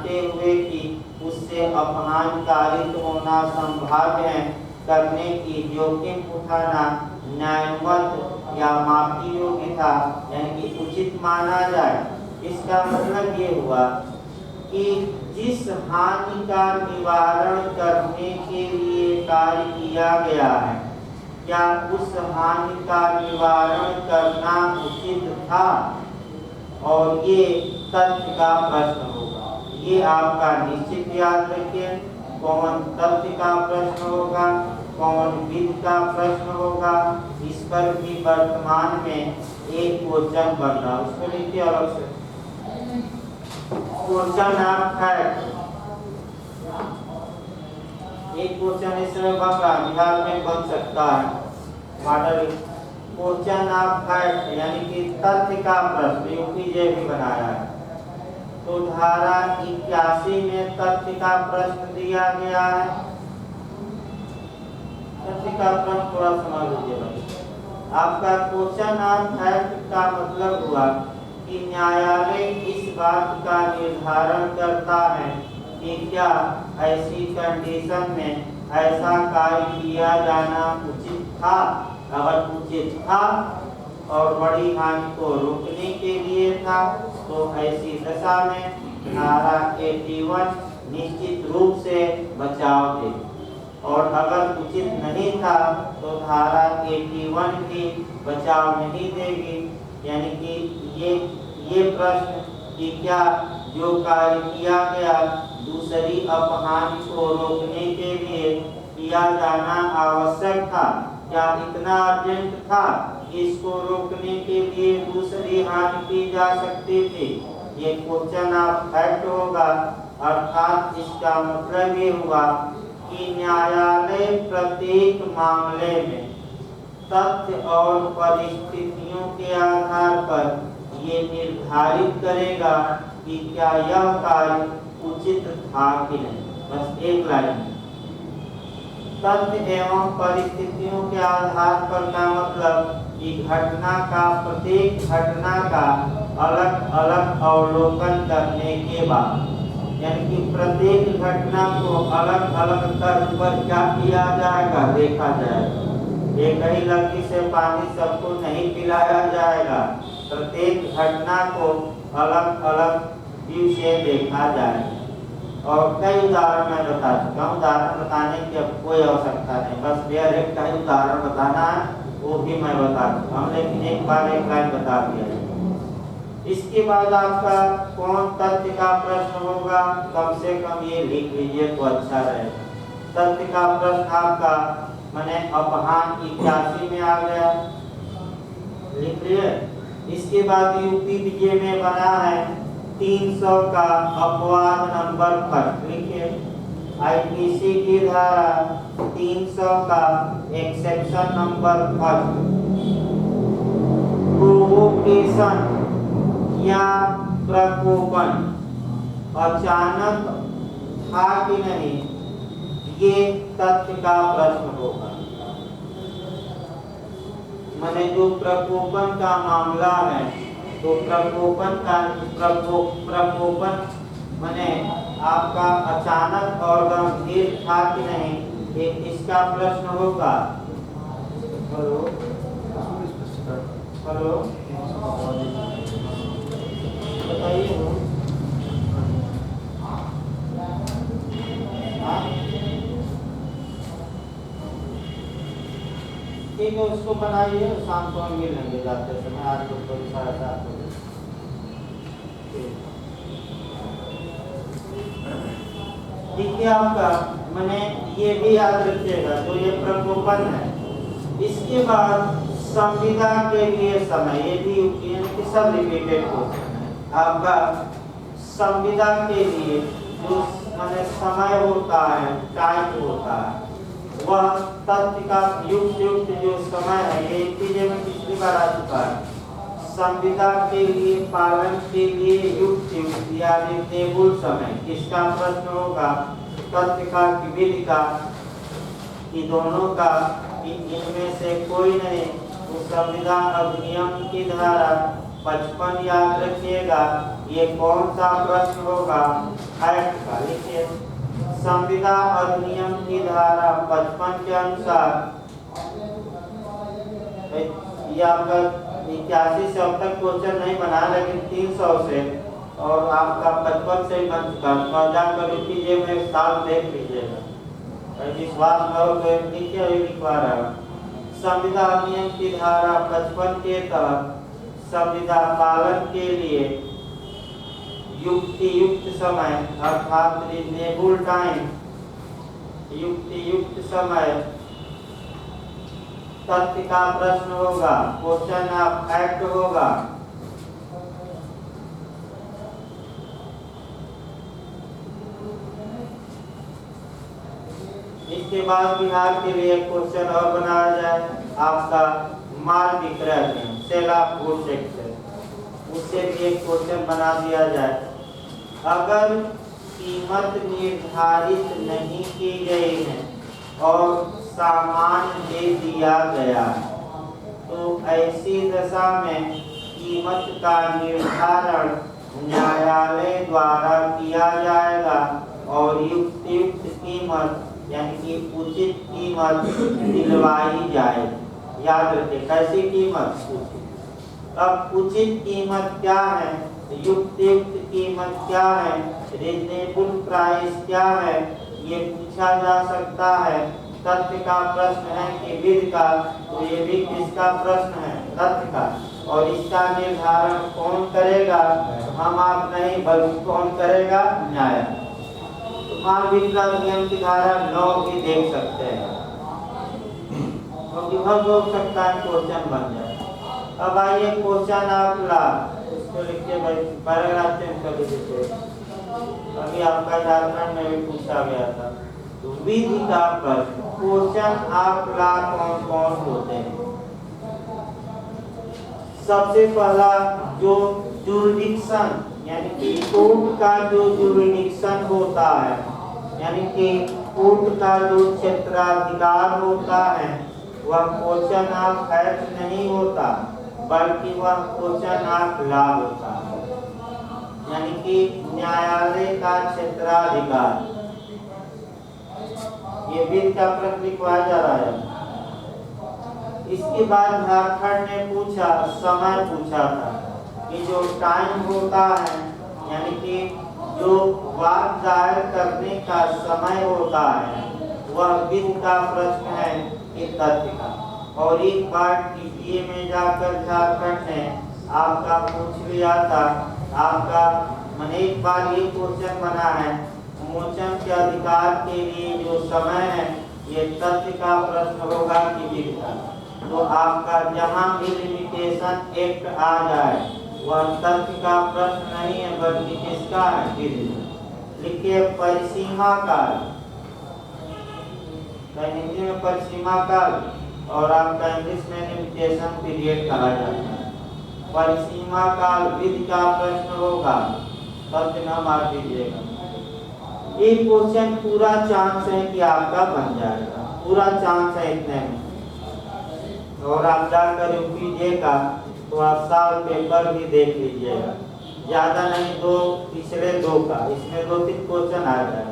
जानते हुए कि उससे अपमानकारित होना संभाव्य है करने की जोखिम उठाना न्यायवत या माफी योग्य था, यानी कि उचित माना जाए। इसका मतलब ये हुआ कि जिस हानि का निवारण करने के लिए कार्य किया गया है, क्या उस हानि का निवारण करना उचित था, और ये तथ्य का प्रश्न होगा। ये आपका निश्चित याद रखिए, कौन तथ्य का प्रश्न होगा, कौन विधि का प्रश्न होगा, इस पर भी वर्तमान में एक क्वेश्चन बन रहा है। उसको लिखिए अलग से, क्वेश्चन ऑफ फैक्ट। एक क्वेश्चन इस समय बन रहा है, बिहार में बन सकता है मॉडल क्वेश्चन ऑफ फैक्ट, यानी कि तथ्य का प्रश्न, यूपीजे भी बनाया है। तो धारा 81 में तथ्य का प्रश्न दिया गया है। तथ्य का प्रश्न थोड़ा समझ लीजिए। आपका क्वेश्चन ऑफ फैक्ट का मतलब हुआ कि न्यायालय इस बात का निर्धारण करता है कि क्या ऐसी कंडीशन में ऐसा कार्य किया जाना उचित था। अगर उचित था और बड़ी हानि को रोकने के लिए था, तो ऐसी दशा में धारा 81 निश्चित रूप से बचाव दे, और अगर उचित नहीं था तो धारा 81 भी बचाव नहीं देगी। यानी कि ये प्रश्न कि क्या जो कार्य किया गया दूसरी अपहानि को रोकने के लिए किया जाना आवश्यक था, क्या इतना अर्जेंट था कि इसको रोकने के लिए दूसरी हानि की जा सकती थी। ये क्वेश्चन ऑफ फैक्ट होगा। अर्थात इसका मतलब ये हुआ कि न्यायालय प्रत्येक मामले में तथ्य और परिस्थितियों के आधार पर ये निर्धारित करेगा कि क्या यह कार्य उचित था कि नहीं। बस एक लाइन, तथ्य एवं परिस्थितियों के आधार पर का मतलब कि घटना का, प्रत्येक घटना का अलग अलग अवलोकन करने के बाद, यानी कि प्रत्येक घटना को अलग अलग तर्क पर क्या किया जाएगा, देखा जाएगा। एक ही लड़की से पानी सबको नहीं पिलाया जाएगा, प्रत्येक घटना को अलग अलग व्यू से देखा जाएगा। और कई उदाहरण मैं बता चुका हूँ, उदाहरण बताने की अब कोई आवश्यकता नहीं, बस डायरेक्ट का ही उदाहरण बताना है, वो भी मैं बता चुका हूँ, लेकिन एक बार एक लाइन बता दिया। इसके बाद आपका कौन तथ्य का प्रश्न होगा, कम से कम ये लिख लीजिए तो अच्छा रहेगा। तथ्य का प्रश्न आपका मैंने अपहान 81 में आ गया, लिख लिए। इसके बाद यूपीजे में बना है 300 का अपवाद नंबर फर्स्ट, लिखिए। आईपीसी की धारा 300 का एक्सेप्शन नंबर फर्स्ट, प्रोवोकेशन या प्रकोपन अचानक था कि नहीं, ये तथ्य का प्रश्न होगा। मैंने जो प्रकोपन का मामला है, तो प्रकोपन मैंने आपका अचानक और गंभीर था कि नहीं, एक इसका प्रश्न होगा। हेलो हेलो बताइए। ठीक है, उसको बनाइए, शाम को हम मिल लेंगे जाते समय, आज तो 7:30 बजे। देखिए आपका मैंने ये भी याद रखिएगा, तो ये प्रकोपन है। इसके बाद संविदा के लिए समय, ये भी कि सब रिपीटेड क्वेश्चन है आपका। संविदा के लिए जो मैंने समय होता है, टाइम होता है, वह तथ्य का युक्त जो समय है, ये चीजें में पिछली बार आ चुका है। संविदा के लिए पालन के लिए युक्त यानी टेबुल समय, किसका प्रश्न होगा, तथ्य का कि विधि का, कि दोनों का, कि इनमें से कोई नहीं। तो संविधान अधिनियम की धारा 55 याद रखिएगा। ये कौन सा प्रश्न होगा, एक्ट का लिखिए। संविदा अधिनियम की धारा 55 के अनुसार ये आपका 81 से अब तक क्वेश्चन नहीं बना, लेकिन 300 से और आपका 55 से बन चुका। जाकर कीजिए, मैं साल देख लीजिएगा, विश्वास न हो तो नीचे अभी लिखवा रहा हूँ। संविदा अधिनियम की धारा 55 के तहत संविदा पालन के लिए युक्त समय अर्थात रिजनेबल टाइम, युक्त समय तथ्य का प्रश्न होगा, क्वेश्चन ऑफ एक्ट होगा। इसके बाद बिहार के लिए क्वेश्चन और बनाया जाए, आपका माल विक्रय सेल ऑफ गुड्स सेक्शन, उससे भी एक क्वेश्चन बना दिया जाए। अगर कीमत निर्धारित नहीं की गई है और सामान दे दिया गया तो ऐसी दशा में कीमत का निर्धारण न्यायालय द्वारा किया जाएगा और युक्त कीमत यानी कि उचित कीमत दिलवाई जाएगी। याद रखिए, कैसी कीमत? अब उचित कीमत क्या है, युक्त कीमत क्या है, रिजनेबल प्राइस क्या है, ये पूछा जा सकता है। तथ्य का प्रश्न है कि विधि का, तो ये भी किसका प्रश्न है? तथ्य का। और इसका निर्धारण कौन करेगा? हम आप नहीं, बल्कि कौन करेगा? न्यायालय। माल विक्रय अधिनियम की धारा 9 भी देख सकते हैं, और विभव हो सकता है क्वेश्चन बन जाए। अब आइए क्वेश्चन ऑफ लॉ, इसको लिखिए भाई, पैराग्राफ चेंज कर दीजिए। अभी आपका झारखंड में भी पूछा गया था। तो विधि का प्रश्न, क्वेश्चन ऑफ लॉ कौन कौन होते हैं? सबसे पहला जो जुरिडिक्शन यानी कि कोर्ट का जो जुरिडिक्शन होता है, यानी कि कोर्ट का जो क्षेत्राधिकार होता है, वह क्वेश्चन ऑफ एक्ट नहीं होता, बल्कि वह क्वेश्चन ऑफ लॉ होता है, यानी कि न्यायालय का क्षेत्राधिकार। ये बिल का प्रश्न लिखवाया जा रहा है। इसके बाद झारखंड ने पूछा, समय पूछा था कि जो टाइम होता है, यानी कि जो वाद दायर करने का समय होता है, वह विधि का प्रश्न है कि तथ्य का। और एक बार टीटीए में जाकर झारखंड ने आपका पूछ लिया था, आपका मैंने एक बार ये क्वेश्चन बना है, मोचन के अधिकार के लिए जो समय है, ये तथ्य का प्रश्न होगा कि विधि का। तो आपका जहां भी लिमिटेशन एक्ट आ जाए, वह तथ्य का प्रश्न नहीं है, बल्कि किसका है? विधि। लिखिए परिसीमा काल, हिंदी में परिसीमा काल और आपका इंग्लिश में लिमिटेशन पीरियड कहा जाता है। परिसीमा काल विधि का प्रश्न होगा, तथ्य न मार दीजिएगा। ये क्वेश्चन पूरा चांस है कि आपका बन जाएगा, पूरा चांस है इतने में। और आप जाकर कीजिएगा तो आप साल पेपर भी देख लीजिएगा, ज्यादा नहीं, दो पिछले दो का, इसमें 2-3 क्वेश्चन आ जाए।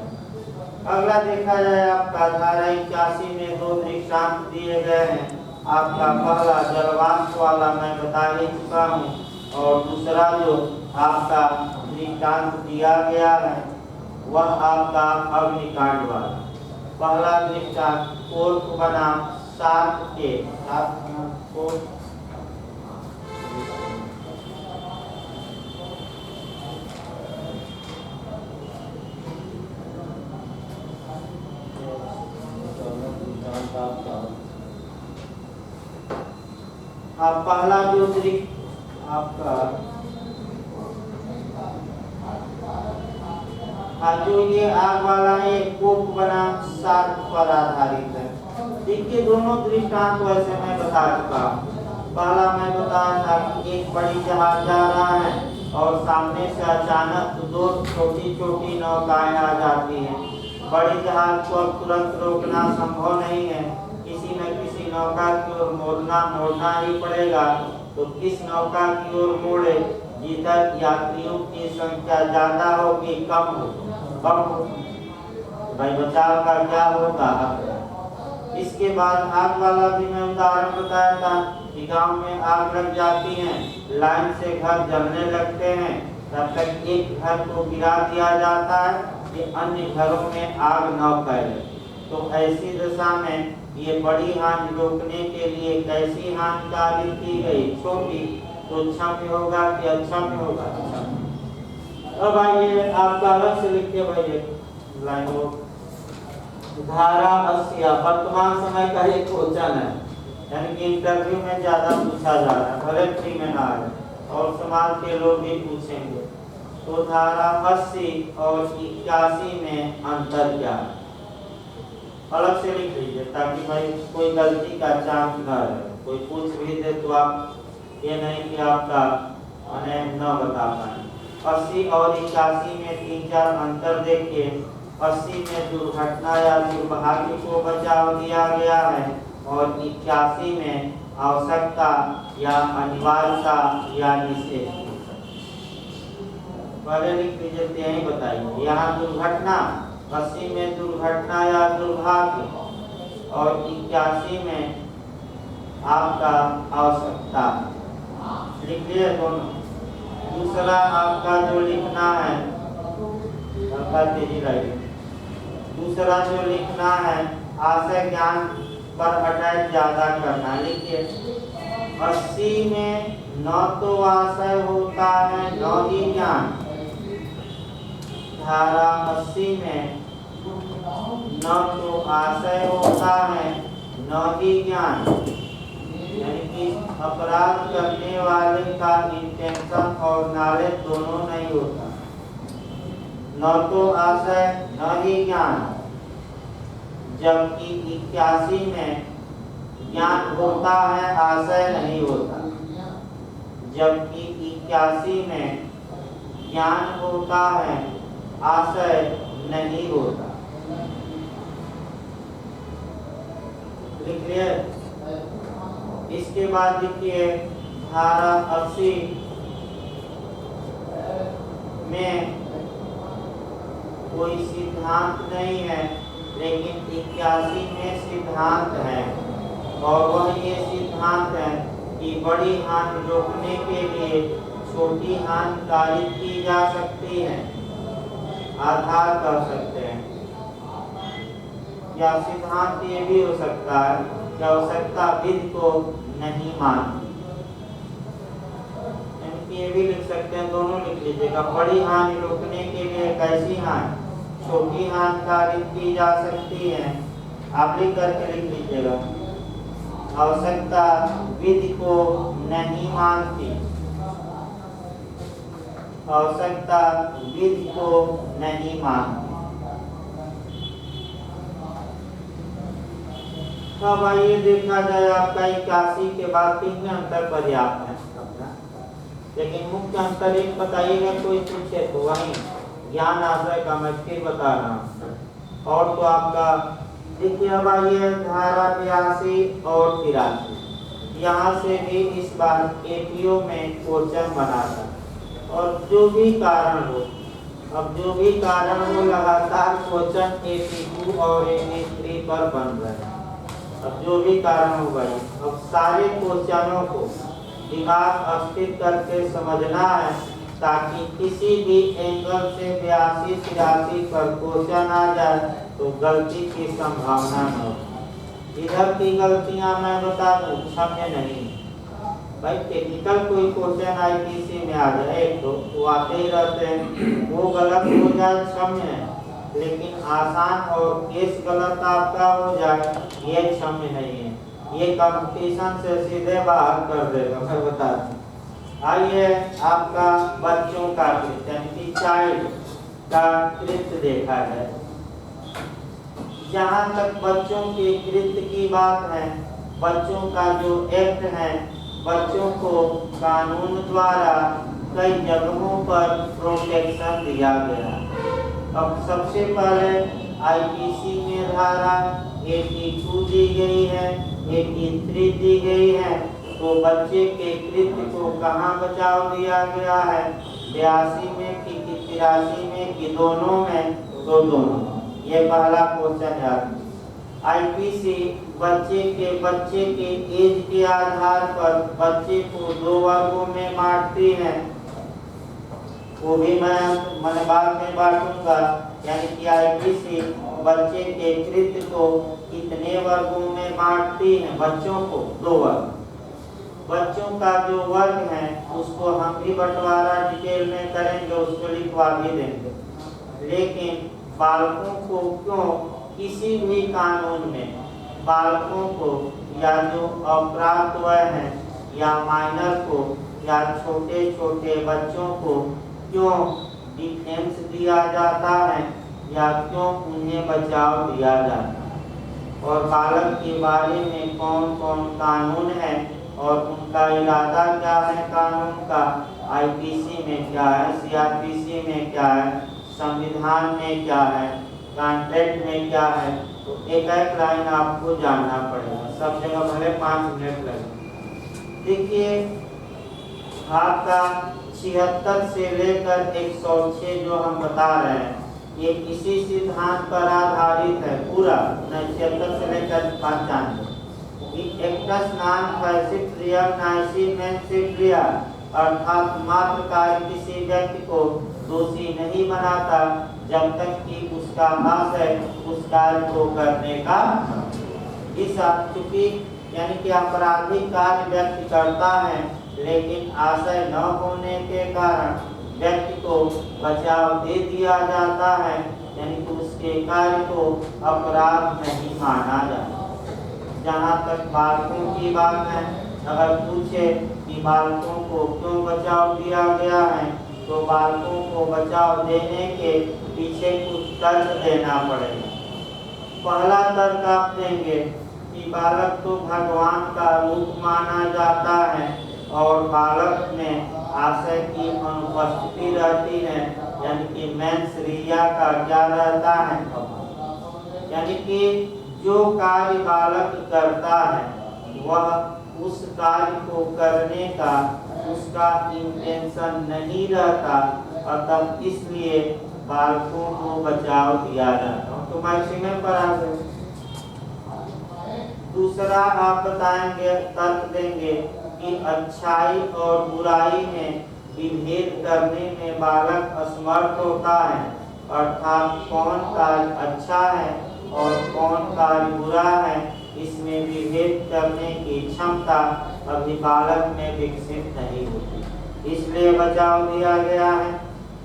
अगला देखा जाए आपका धारा 81 में 2 दृष्टांत दिए गए हैं। आपका पहला जलवांश वाला मैं बता ही चुका हूँ, और दूसरा जो आपका दृष्टांत दिया गया है वह आपका अग्निकांड वाला। पहला दृष्टांत कोर्ट बना 7 के 7 कोर्ट आप पहला जो आपका जो ये आग वाला है कोर्ट बना 7 पर आधारित है। देखिए दोनों दृष्टांत वैसे मैं बता चुका हूँ। पहला मैं बताया था कि एक बड़ी जहाज जा रहा है और सामने से अचानक 2 छोटी-छोटी नौकाएं आ जाती हैं। बड़ी जहाज को अब तुरंत रोकना संभव नहीं है, किसी न किसी नौका की ओर मोड़ना ही पड़ेगा। तो किस नौका की ओर मोड़े जिधर यात्रियों की संख्या ज्यादा होगी कम हो? भाई बचाव का क्या होगा। इसके बाद आग वाला भी मैं उदाहरण बताया था कि गांव में आग लग जाती है, लाइन से घर जलने लगते हैं, तब तक एक घर को गिरा दिया जाता है कि अन्य घरों में आग न फैले। तो ऐसी दशा में ये बड़ी हानि रोकने के लिए कैसी हानिकारी की गई, छोटी, तो क्षम्य होगा कि अक्षम्य होगा। अब आइए आपका अलग से लिखिए भाई लाइन हो। धारा 80 वर्तमान समय का एक क्वेश्चन है, यानी कि इंटरव्यू में ज्यादा पूछा जा रहा है, भले फ्री में ना आए और समाज के लोग भी पूछेंगे। तो धारा 80 और 81 में अंतर क्या है, अलग से लिख लीजिए ताकि भाई कोई गलती का चांस न रहे। कोई पूछ भी दे तो आप ये नहीं कि आपका उन्हें न बता पाए। 80 और 81 में 3-4 अंतर देखिए। 80 में दुर्घटना या दुर्भाग्य को बचाव दिया गया है और 81 में आवश्यकता या अनिवार्यता या निषेध। पहले लिख लीजिए, यही बताइए। यहाँ दुर्घटना 80 में दुर्घटना या दुर्भाग्य और 81 में आपका आवश्यकता। लिख लिए दोनों। दूसरा आपका जो लिखना है, तेजी लाइए। दूसरा जो लिखना है, आशय ज्ञान पर अटैच ज्यादा करना। लिखिए 80 में न तो आशय होता है न ही ज्ञान। धारा 80 में न तो आशय होता है न ही ज्ञान, यानी कि अपराध करने वाले का इंटेंशन और नॉलेज दोनों नहीं होता। न तो आशय न ही ज्ञान, जबकि 81 में ज्ञान होता है आशय नहीं होता। जबकि 81 में ज्ञान होता है आशय नहीं होता। लिख लिए। इसके बाद लिखिए धारा 80 में कोई सिद्धांत नहीं है, लेकिन 81 में सिद्धांत है, और वह ये सिद्धांत है कि बड़ी हानि रोकने के लिए छोटी हानि कारित की जा सकती है, आधार कर सकते हैं। या सिद्धांत ये भी हो सकता है कि आवश्यकता विधि को नहीं मानती। ये भी लिख सकते हैं, दोनों लिख लीजिएगा। बड़ी हानि रोकने के लिए कैसी हानि, छोटी हानि कारित की जा सकती है। आप लिख करके लिख लीजिएगा, आवश्यकता विधि को नहीं मानती। आवश्यकता विधि को नहीं मानती। अब आइए देखा जाए आपका 81 के बाद 3 में अंतर पर्याप्त है, लेकिन मुख्य अंतर एक बताइएगा, कोई पूछे तो वही ज्ञान आशय का मैं फिर बता रहा हूँ। और तो आपका देखिए। अब आइए धारा 82 और 83, यहाँ से भी इस बार एपीओ में क्वेश्चन बना था, और जो भी कारण हो, अब जो भी कारण हो, लगातार क्वेश्चन AP2 और AP3 पर बन रहे हैं। अब जो भी कारण हो भाई, अब सारे क्वेश्चनों को दिमाग स्थिर करके समझना है, ताकि किसी भी एंगल से 82-83 पर क्वेश्चन आ जाए तो गलती की संभावना न हो। इधर की गलतियां मैं बता दूं क्षम्य नहीं भाई। टेक्निकल कोई क्वेश्चन IPC में आ जाए तो वो आते ही रहते हैं, वो गलत हो जाए क्षम्य है, लेकिन आसान और केस गलत आपका हो जाए ये क्षम्य नहीं है। ये कंपटीशन से सीधे बाहर कर देगा, मैं बता दूं। आइए आपका बच्चों का कृत्य, यानी कि चाइल्ड का कृत्य देखा है। जहाँ तक बच्चों के कृत्य की बात है, बच्चों का जो एक्ट है, बच्चों को कानून द्वारा कई जगहों पर प्रोटेक्शन दिया गया। अब सबसे पहले IPC में धारा 82 दी गई है, 83 दी गई है। तो बच्चे के कृत्य को कहाँ बचाव दिया गया है, 82 में कि 83 में कि दोनों में तो दोनों। ये पहला क्वेश्चन याद। आईपीसी बच्चे के एज के आधार पर बच्चे को 2 वर्गों में बांटती है। वो भी मैं बाद में बांटूंगा। यानी कि आईपीसी बच्चे के कृत्य को कितने वर्गों में बांटती है? बच्चों को 2 वर्ग। बच्चों का जो वर्ग है उसको हम भी बंटवारा डिटेल में करेंगे, उसको लिखवा भी देंगे। लेकिन बालकों को क्यों किसी भी कानून में बालकों को या जो अप्राप्त वय हैं या माइनर को या छोटे छोटे बच्चों को क्यों डिफेंस दिया जाता है या क्यों उन्हें बचाव दिया जाता है, और बालक के बारे में कौन कौन कानून है और उनका इरादा क्या है कानून का, आईपीसी में क्या है, सीआरपीसी में क्या है, संविधान में क्या है, कॉन्ट्रैक्ट में क्या है। तो एक एक लाइन आपको जानना पड़ेगा। सब जगह भले 5 मिनट लगे। देखिए आपका 76 से लेकर 106 जो हम बता रहे हैं ये किसी सिद्धांत पर आधारित है पूरा। 76 से लेकर 95 एक्टस नॉन फैसिट रियल नाइसी मेंसिट रियल, अर्थात मात्र कार्य किसी व्यक्ति को दोषी नहीं बनाता जब तक कि उसका आशय उस कार्य को करने का। इस चूंकि यानी कि आपराधिक कार्य व्यक्ति करता है लेकिन आशय न होने के कारण व्यक्ति को बचाव दे दिया जाता है, यानी कि उसके कार्य को अपराध नहीं माना जाता। जहाँ तक बालकों की बात है, अगर पूछे कि बालकों को क्यों बचाव दिया गया है तो बालकों को बचाव देने के पीछे कुछ तर्क देना पड़ेगा। पहला तर्क आप देंगे कि बालक तो भगवान का रूप माना जाता है और बालक में आशय की अनुपस्थिति रहती है, यानी कि मेंस रिया का क्या रहता है, यानी कि जो कार्य बालक करता है वह उस कार्य को करने का उसका इंटेंशन नहीं रहता, अतः इसलिए बालकों को बचाव दिया जाता। तो मैक्सिमम पर आ गए। दूसरा आप बताएंगे, तर्क देंगे कि अच्छाई और बुराई में विभेद करने में बालक असमर्थ होता है, अर्थात कौन कार्य अच्छा है और कौन कार्य बुरा है इसमें विभेद करने की क्षमता अभी बालक में विकसित नहीं होती, इसलिए बचाव दिया गया है।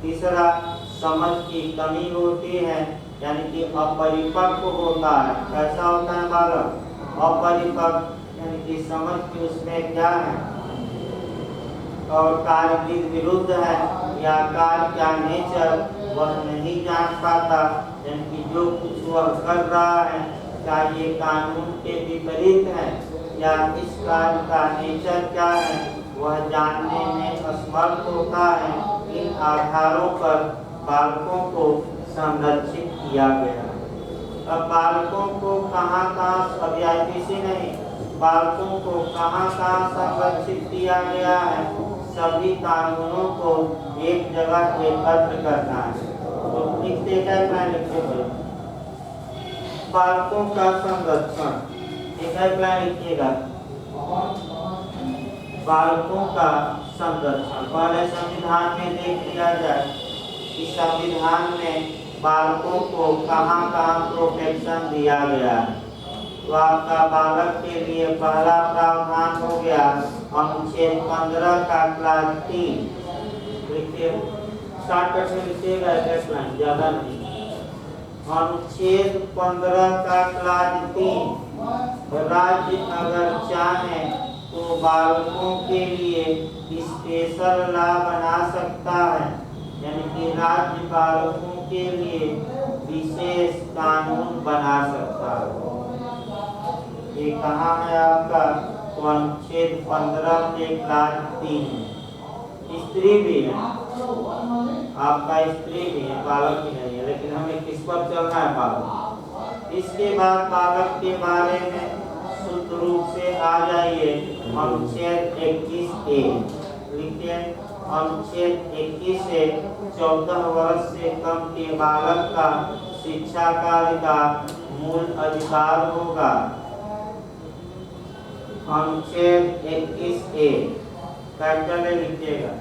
तीसरा समझ की कमी होती है, यानी कि अपरिपक्व होता है। कैसा होता है बालक? अपरिपक्व, यानी कि समझ की उसमें क्या है और कार्य की विरुद्ध है या कार्य का नेचर वह नहीं जान पाता, यानी कि जो कुछ वह कर रहा है क्या ये कानून के विपरीत है या इस कार्य का नेचर क्या है वह जानने में असमर्थ होता है। इन आधारों पर बालकों को संरक्षित किया गया। अब बालकों को कहाँ अभी आईपीसी नहीं, बालकों को कहाँ संरक्षित किया गया है? सभी कानूनों को एक जगह एकत्र करना है। तो लिखते क्या लिखिए, बालकों का संरक्षण, लिखिएगा बालकों का संरक्षण। पहले संविधान में देख लिया जाए कि संविधान में बालकों को कहाँ प्रोटेक्शन दिया गया है। तो आपका बालक के लिए पहला प्रावधान हो गया अनुच्छेद 15 का क्लास 3। लिखिए 60 में लिखिएगा, ज्यादा नहीं। अनुच्छेद 15 का क्लास 3, राज्य अगर चाहे तो बालकों के लिए स्पेशल लॉ बना सकता है, यानी कि राज्य बालकों के लिए विशेष कानून बना सकता है। ये कहाँ है आपका? तो अनुच्छेद 15 के क्लास 3। स्त्री भी है, आपका स्त्री भी है, बालक भी नहीं है, लेकिन हमें किस पर चलना है? बालक। इसके बाद बालक के बारे में शुद्ध रूप से आ जाइए अनुच्छेद 21A। लिखिए अनुच्छेद 21 से 14 वर्ष से कम के बालक का शिक्षा का अधिकार मूल अधिकार होगा। अनुच्छेद 21A कैपिटल ए लिखिएगा।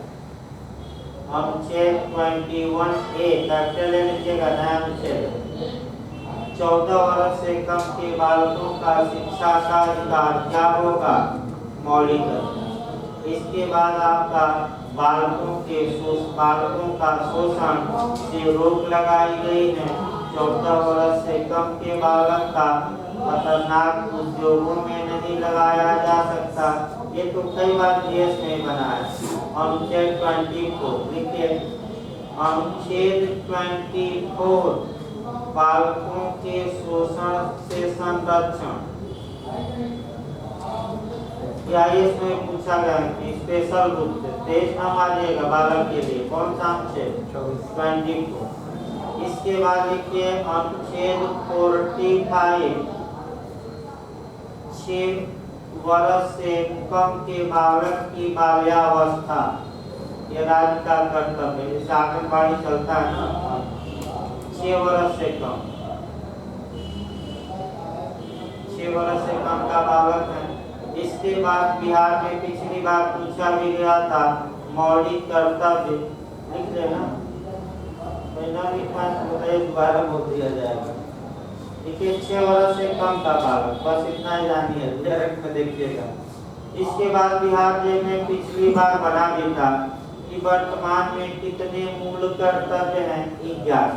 अनुच्छेद 21A कैपिटल ए लिखिएगा। नया अनुच्छेद 14 वर्ष से कम के बालकों का शिक्षा का अधिकार क्या होगा? मौलिक अधिकार। इसके बाद आपका बालकों का शोषण से रोक लगाई गई है। 14 वर्ष से कम के बालक का खतरनाक उद्योगों में नहीं लगाया जा सकता। ये तो कई बार देश में बना है। अनुच्छेद 24 लिखिए। अनुच्छेद 24 बालकों के शोषण से संरक्षण। या इसमें पूछा गया कि स्पेशल रूप से तेज नाम आ जाएगा बालक के लिए। कौन सा अनुच्छेद? 24। इसके बाद लिखिए अनुच्छेद 45 6 वर्ष से कम के बालक की बाल्यावस्था। ये राज्य का कर्तव्य है। जैसे आंगनबाड़ी चलता है ना, 6 वर्ष से कम, 6 वर्ष से कम का बालक है। इसके बाद बिहार में पिछली बार पूछा भी गया था मौलिक कर्तव्य। लिख लेना, महीना लिखना है, दोबारा बोल दिया जाएगा। देखिए 6 वर्ष से कम का बालक, बस इतना ही जानिए, डायरेक्ट में देखिएगा। इसके बाद बिहार में पिछली बार बना भी था कि वर्तमान में कितने मूल कर्तव्य हैं? 11।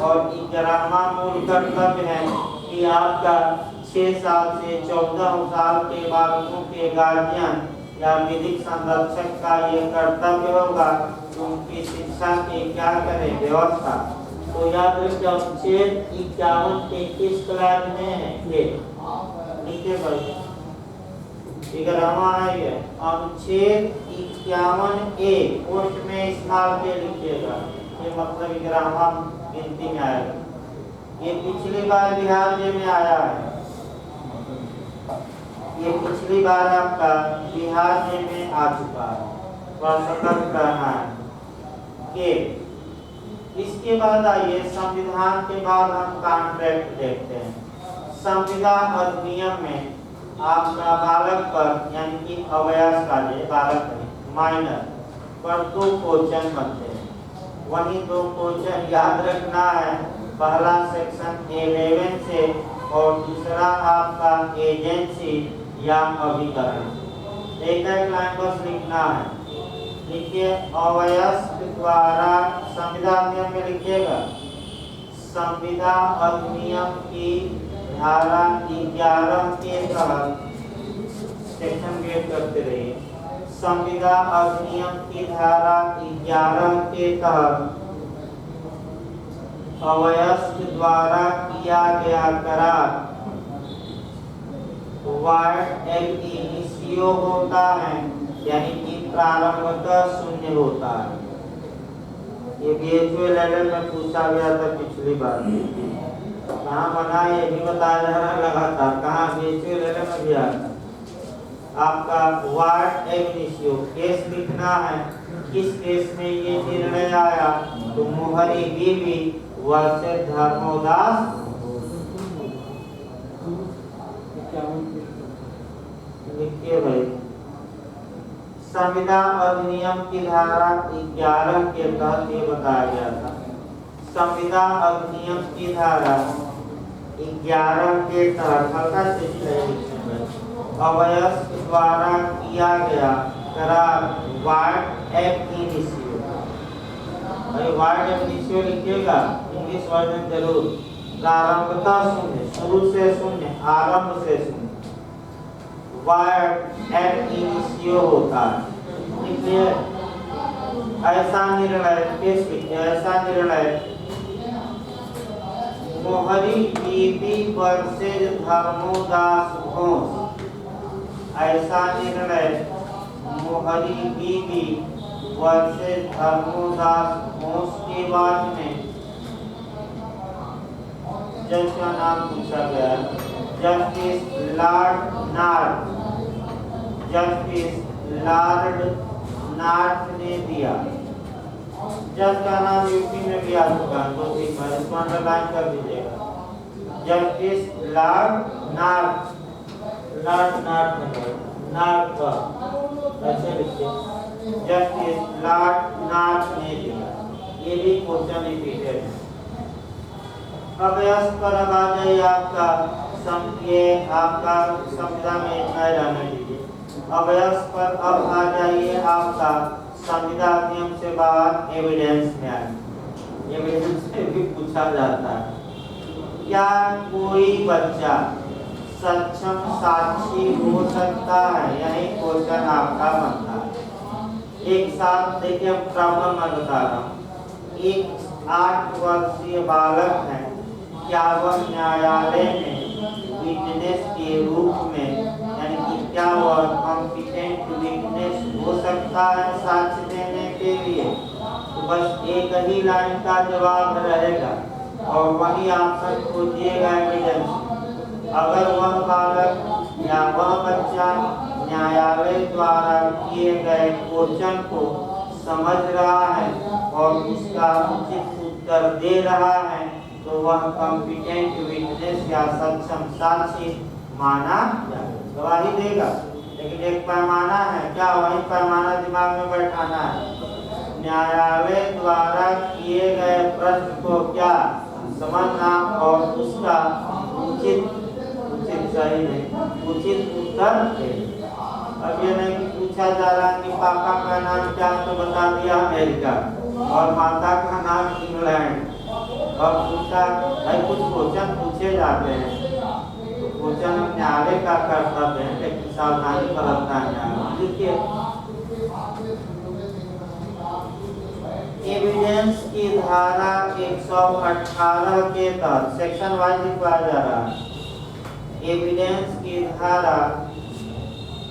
और 11वां मूल कर्तव्य है कि आपका 6 साल से 14 साल के बालकों के गार्जियन या विधिक संरक्षक का ये कर्तव्य होगा कि उनकी शिक्षा की क्या करें व्यवस्था। तो याद रखिए अनुच्छेद 51 के किस क्लास में है? लिखिए भाई, 11वां है अनुच्छेद 51A पोस्ट में स्मॉल पे लिखिएगा। ये मतलब 11वां गिनती में आएगा। ये पिछली बार बिहार में आया है। ये पिछली बार आपका बिहार में आ चुका है। सतर्क रहना है कि इसके बाद आइए संविधान के बाद हम कॉन्ट्रैक्ट देखते हैं। संविधान अधिनियम में आपका बालक पर यानी कि अवयस्क का बालक माइनर पर 2 क्वेश्चन बनते हैं। वही 2 क्वेश्चन याद रखना है। पहला सेक्शन 11 से और दूसरा आपका एजेंसी या अभिकरण। एक लाइन बस लिखना है। लिखिए अवयस्क द्वारा संविधान अधिनियम में लिखिएगा। संविधान अधिनियम की धारा 11 के तहत सेक्शन वेट करते रहिए। संविधान अधिनियम की धारा 11 के तहत अवयस्क द्वारा किया गया करार वाइड एब इनिशियो होता है, यानी कि प्रारंभतः शून्य होता है। ये बीएचओ लेवल में पूछा गया था पिछली बार। कहाँ बना ये भी बताया जा रहा है लगातार। कहाँ बीएचओ लेवल में भी आया था। आपका वाइड एब इनिशियो केस लिखना है। किस केस में ये निर्णय आया? तो मोहरी बीबी वर्सेस धर्मोदास। लिखिए भाई, संविधान अधिनियम की धारा 11 के तहत ये बताया गया था। संविधान अधिनियम की धारा 11 के तहत अवयस्क द्वारा किया गया करार वाइड एब इनिशियो। भाई वाइड एब इनिशियो लिखिएगा, इंग्लिश वर्जन जरूर। प्रारंभतः शून्य, शुरू से शून्य, आरंभ से शून्य, वाइड एब इनिशियो होता है। इसलिए ऐसा निर्णय केस लिखिए। ऐसा निर्णय मोहरी बीबी वर्सेस धर्मोदास घोष। ऐसा निर्णय मोहरी बीबी वर्सेस धर्मोदास घोष के बाद में जज का नाम पूछा गया है। Justice Lord north, justice Lord north ने दिया। जज का नाम यूपी में भी आ चुका है, तो ठीक है, इसको अंडरलाइन कर दीजिएगा। Justice Lord north, Lord north north ऐसे लिखिए, जस्टिस लॉर्ड नॉर्थ ने दिया। ये भी क्वेश्चन रिपीटेड है। अब यस पर अब आ जाइए आपका ये आपका संविदा में इतना रहने दीजिए। अब यस पर अब आ जाइए आपका संविदा नियम से बाहर एविडेंस में आए। एविडेंस में भी पूछा जाता है, क्या कोई बच्चा सक्षम साक्षी हो सकता है? यही क्वेश्चन आपका बनता है। एक साथ देखिए, प्रॉब्लम मैं बता रहा हूँ। एक 8 वर्षीय बालक है, क्या वह न्यायालय में विटनेस के रूप में, यानी कि क्या वह कॉम्पिटेंट विटनेस हो सकता है साक्ष्य देने के लिए? तो बस एक ही लाइन का जवाब रहेगा और वही ऑप्शन खोजिएगा एविडेंस। अगर वह बालक या वह बच्चा न्यायालय द्वारा किए गए क्वेश्चन को समझ रहा है और उसका उचित उत्तर दे रहा है, तो वह कॉम्पिटेंट विटनेस या सक्षम साक्षी माना जाएगा, गवाही देगा। लेकिन एक पैमाना है, क्या वही पैमाना दिमाग में बैठाना है। न्यायालय द्वारा किए गए प्रश्न को क्या समझना और उसका उचित सही नहीं, उचित उत्तर दे। अब ये नहीं कि पूछा जा रहा कि पापा का नाम क्या, तो बता दिया अमेरिका, और माता का नाम इंग्लैंड, और पूछा भाई कुछ क्वेश्चन पूछे जाते हैं, तो क्वेश्चन न्यायालय का कर्तव्य है, लेकिन सावधानी बरतना है। देखिए, एविडेंस की धारा 118 के तहत सेक्शन वाइज लिखवाया जा रहा है। एविडेंस की धारा,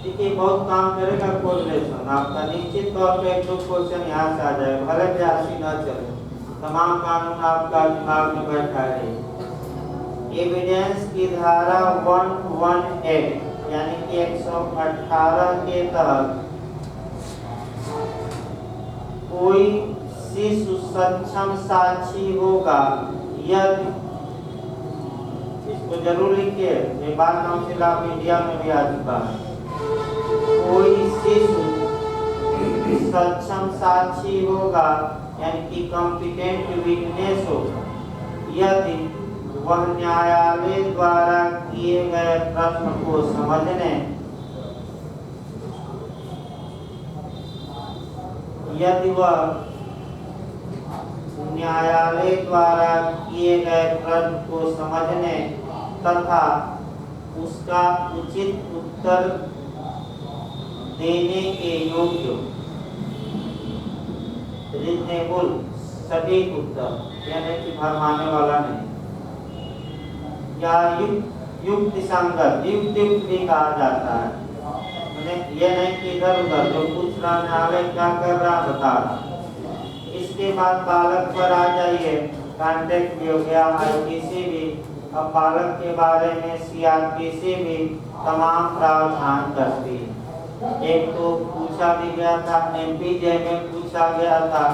देखिए बहुत काम करेगा कोरिलेशन आपका, निश्चित तौर पे एक दो क्वेश्चन यहाँ से आ जाएगा, भले भी ना चले, तमाम कानून आपका दिमाग में बैठा है। एविडेंस की धारा 118 यानी कि 118 के तहत कोई शिशु सक्षम साक्षी होगा यदि, इसको जरूर लिखिए, ये बात काउंसिल ऑफ इंडिया में भी आ चुका है। कोई शिशु सक्षम साक्षी होगा यानी कि कॉम्पिटेंट विटनेस हो यदि वह न्यायालय द्वारा किए गए प्रश्न को समझने, यदि वह न्यायालय द्वारा किए गए प्रश्न को समझने तथा उसका उचित उत्तर देने के योग्य, रीजनेबल, सटीक उत्तर, यानी कि भरमाने वाला नहीं, या युक्ति संगत, युक्त भी कहा जाता है। ये नहीं कि इधर उधर जो पूछ रहा न्यायालय क्या कर रहा बता रहा। इसके बाद बालक पर आ जाइए, कॉन्टेक्ट भी हो गया, आईपीसी भी। अब बालक के बारे में सीआरपीसी भी तमाम प्रावधान करती है। एक तो पूछा भी गया था, एमपीजे में पूछा गया था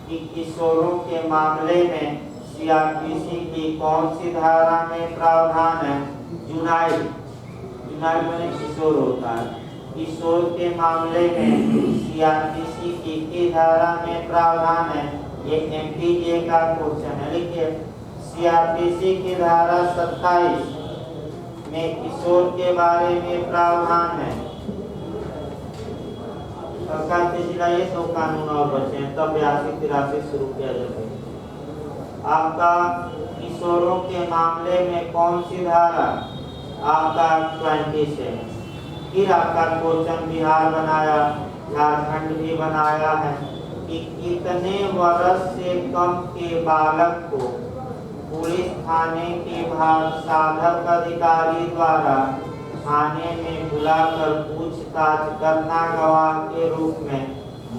कि किशोरों के मामले में सीआरपीसी की कौन सी धारा में प्रावधान है। जुनाइल, जुनाइल में किशोर होता है, किशोर के मामले में सीआरपीसी की धारा में प्रावधान है। ये एमपीजे का क्वेश्चन है, लिखिए सीआरपीसी की धारा 27 में किशोर के बारे में प्रावधान है। सरकार से जिलाइए तो कानून और बचे हैं, तब 82-83 शुरू किया जाएगा। आपका किशोरों के मामले में कौन सी धारा, आपका 20 से। फिर आपका क्वेश्चन बिहार बनाया, झारखंड भी बनाया है कि कितने वर्ष से कम के बालक को पुलिस थाने के साधक अधिकारी द्वारा थाने में बुलाकर पूछताछ करना गवाह के रूप में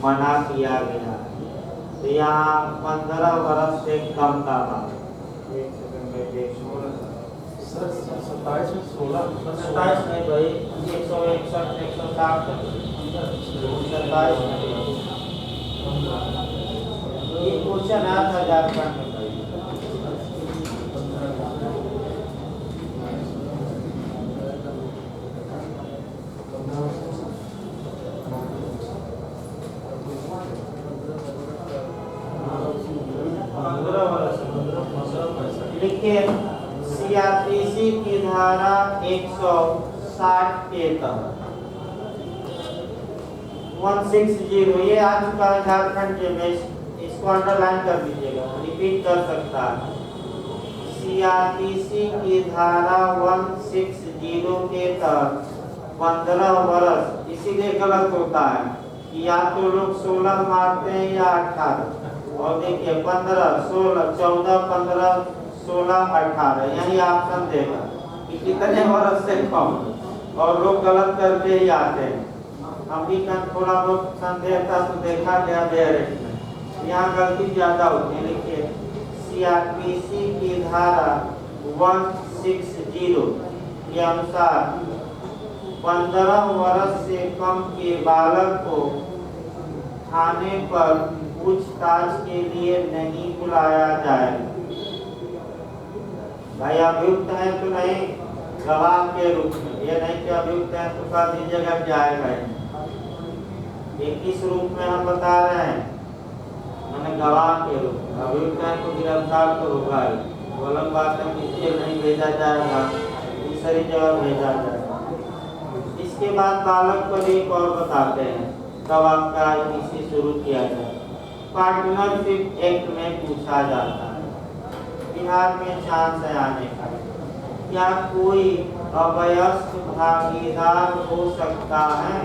मना किया गया। तो यहाँ 15 वर्ष से कम का बालक। एक सेकंड में देख, 27 में 16, 27 नहीं भाई, 161, 160, 27 में ये क्वेश्चन आया था झारखंड में भाई। लिखिए सीआरपीसी की धारा 160 के तहत 160 ये आ चुका है झारखंड के में, इसको अंडरलाइन कर दीजिएगा, रिपीट कर सकता है। सीआरपीसी की धारा 160 के तहत 15 वर्ष, इसीलिए गलत होता है कि या तो लोग 16 मारते हैं या 18, और देखिए 15, 16, 14, 15, 16, 18 यही ऑप्शन देगा कि कितने वर्ष से कम, और लोग गलत करके ही आते हैं। हम भी थोड़ा बहुत संदेह था तो देखा गया डायरेक्ट में, यहाँ गलती ज्यादा होती है। लिखिए सीआरपीसी की धारा 160 के अनुसार 15 वर्ष से कम के बालक को थाने पर पूछताछ के लिए नहीं बुलाया जाएगा। भाई अभियुक्त है तो नहीं, गवाह के रूप में, ये नहीं कि अभियुक्त है तो कह दीजिएगा कि आएगा। ये किस रूप में हम बता रहे हैं, मैंने गवाह के रूप में। अभियुक्त है तो गिरफ्तार तो होगा ही, गलत बात है कि जेल नहीं भेजा जाएगा, दूसरी जगह भेजा जाएगा। इसके बाद बालक को एक और बताते हैं तब आपका इसी शुरू किया जाए। पार्टनरशिप एक्ट में पूछा जाता है, बिहार में चांस है आने का, क्या कोई अवयस्क भागीदार हो सकता है?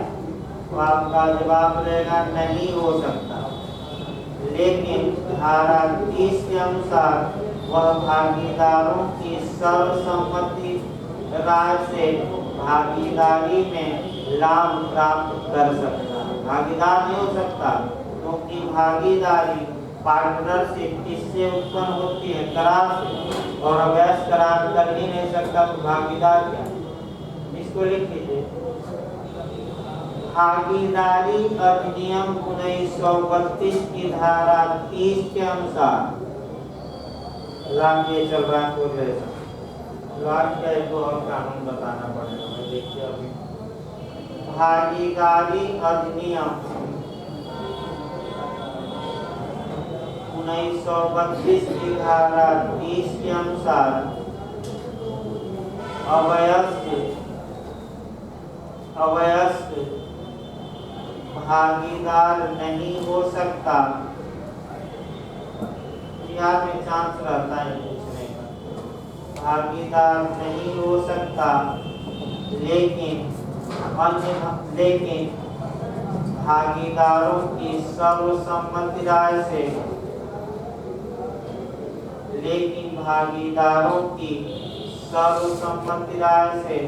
तो आपका जवाब रहेगा नहीं हो सकता, लेकिन धारा 30 के अनुसार वह भागीदारों की सर्वसम्मति राय से भागीदारी में लाभ प्राप्त कर सकता है। भागीदार नहीं हो सकता क्योंकि भागीदारी पार्टनरशिप किससे उत्पन्न होती है? करार से, और अवैध करार कर ही नहीं सकता तो भागीदार क्या? इसको लिख लीजिए। भागीदारी अधिनियम 1932 की धारा 30 के अनुसार लागू चल रहा है का एक और कानून बताना पड़ेगा। देखिए अभी भागीदारी अधिनियम 1932 की धारा 30 के अनुसार अवयस्क भागीदार नहीं हो सकता। बिहार में चांस रहता है पूछने का, भागीदार नहीं हो सकता, लेकिन भागीदारों की सर्वसम्मति राय से, लेकिन भागीदारों की सर्वसम्मति राय से